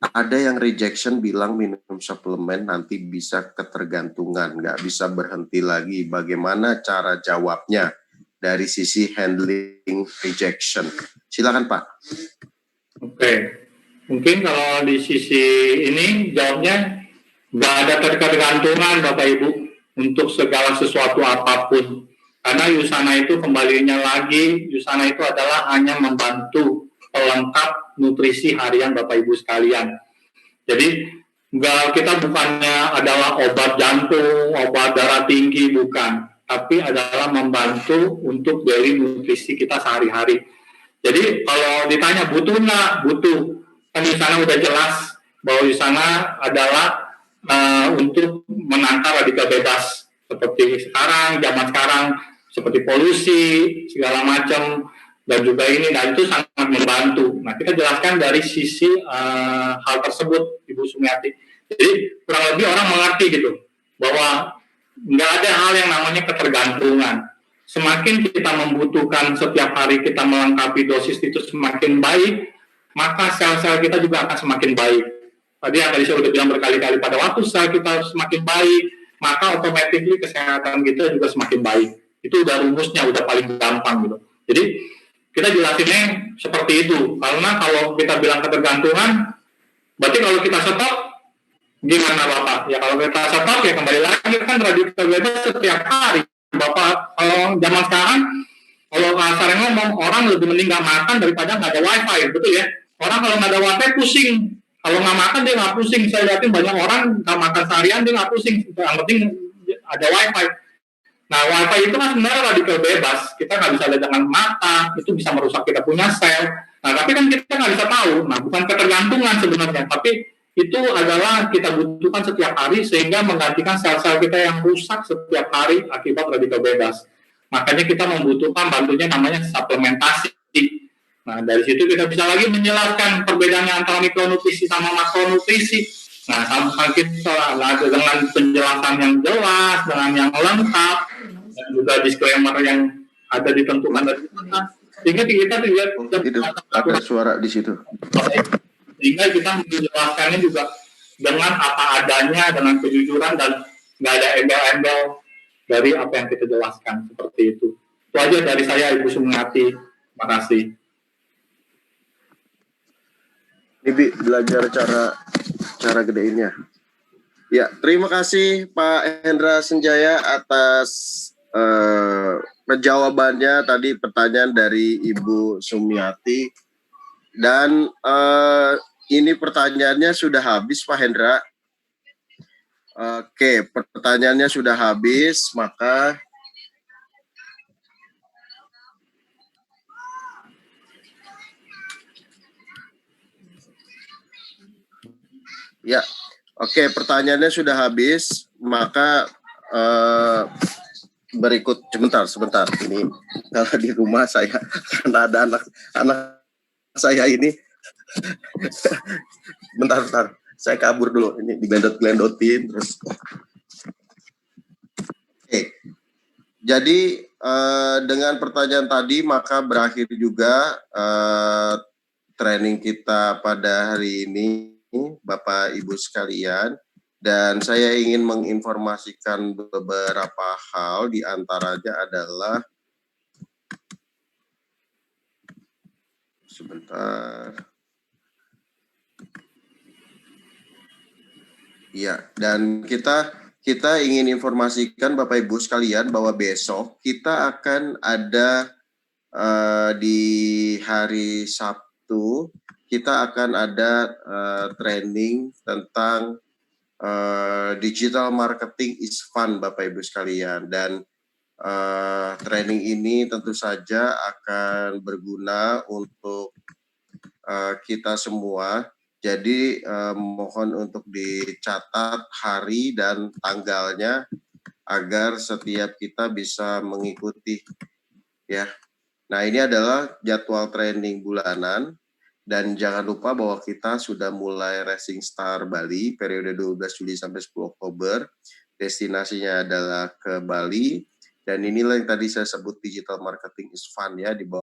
C: Ada yang rejection bilang minum suplemen nanti bisa ketergantungan, nggak bisa berhenti lagi. Bagaimana cara jawabnya dari sisi handling rejection? Silakan Pak.
A: Oke. Mungkin kalau di sisi ini jawabnya nggak ada ketergantungan Bapak Ibu untuk segala sesuatu apapun. Karena Yusana itu kembalinya lagi, Yusana itu adalah hanya membantu pelengkap nutrisi harian Bapak Ibu sekalian. Jadi kita bukannya adalah obat jantung, obat darah tinggi, bukan. Tapi adalah membantu untuk dari nutrisi kita sehari-hari. Jadi kalau ditanya butuh nggak? Butuh. Kan Yusana udah jelas bahwa Yusana adalah untuk menangkal radikal bebas seperti zaman sekarang seperti polusi segala macam dan juga ini. Nah, itu sangat membantu. Nah, kita jelaskan dari sisi hal tersebut, Ibu Sumiati. Jadi kurang lebih orang mengerti gitu bahwa nggak ada hal yang namanya ketergantungan. Semakin kita membutuhkan setiap hari kita melengkapi dosis itu semakin baik, maka sel-sel kita juga akan semakin baik. Tadi yang tadi saya sudah bilang berkali-kali, pada waktu sel kita semakin baik, maka otomatis kesehatan kita juga semakin baik. Itu udah rumusnya, udah paling gampang gitu. Jadi kita jelasinnya seperti itu. Karena kalau kita bilang ketergantungan, berarti kalau kita stop, gimana Bapak? Ya kalau kita stop ya kembali lagi kan radikal bebas setiap hari. Bapak, kalau zaman sekarang, kalau kasarnya ngomong, orang lebih mending nggak makan daripada nggak ada wifi, betul ya? Orang kalau nggak ada wifi pusing. Kalau nggak makan dia nggak pusing. Saya lihatin banyak orang nggak makan seharian dia nggak pusing. Yang penting ada wifi. Nah, wifi itu kan sebenarnya radikal bebas. Kita nggak bisa lihat dengan mata, itu bisa merusak kita punya sel. Nah, tapi kan kita nggak bisa tahu. Nah, bukan ketergantungan sebenarnya, tapi itu adalah kita butuhkan setiap hari sehingga menggantikan sel-sel kita yang rusak setiap hari akibat radikal bebas. Makanya kita membutuhkan bantunya namanya suplementasi. Nah, dari situ kita bisa lagi menjelaskan perbedaannya antara mikronutrisi sama makronutrisi. Nah, sama kita dengan penjelasan yang jelas, dengan yang lengkap, dan juga disclaimer yang ada ditentukan dari kita. Sehingga kita tidak
C: ada suara di situ.
A: Sehingga kita menjelaskannya juga dengan apa adanya, dengan kejujuran, dan nggak ada embel-embel dari apa yang kita jelaskan, seperti itu. Itu aja dari saya, Ibu Sumiati. Terima kasih.
C: Ibi belajar cara gedeinnya. Ya, terima kasih Pak Hendra Senjaya atas penjawabannya tadi pertanyaan dari Ibu Sumiati. Dan ini pertanyaannya sudah habis Pak Hendra. Oke, pertanyaannya sudah habis, maka ya, oke, pertanyaannya sudah habis, maka berikut sebentar. Ini kalau di rumah saya karena ada anak saya ini, bentar, saya kabur dulu. Ini digelendot-gelendotin terus. Oke, jadi dengan pertanyaan tadi maka berakhir juga training kita pada hari ini, Bapak Ibu sekalian, dan saya ingin menginformasikan beberapa hal, di antaranya adalah sebentar. Ya, dan kita ingin informasikan Bapak Ibu sekalian bahwa besok kita akan ada di hari Sabtu, kita akan ada training tentang digital marketing is fun Bapak Ibu sekalian, dan training ini tentu saja akan berguna untuk kita semua. Jadi mohon untuk dicatat hari dan tanggalnya agar setiap kita bisa mengikuti ya. Nah, ini adalah jadwal training bulanan, dan jangan lupa bahwa kita sudah mulai Racing Star Bali periode 12 Juli sampai 10 Oktober. Destinasinya adalah ke Bali, dan inilah yang tadi saya sebut digital marketing is fun ya, di bawah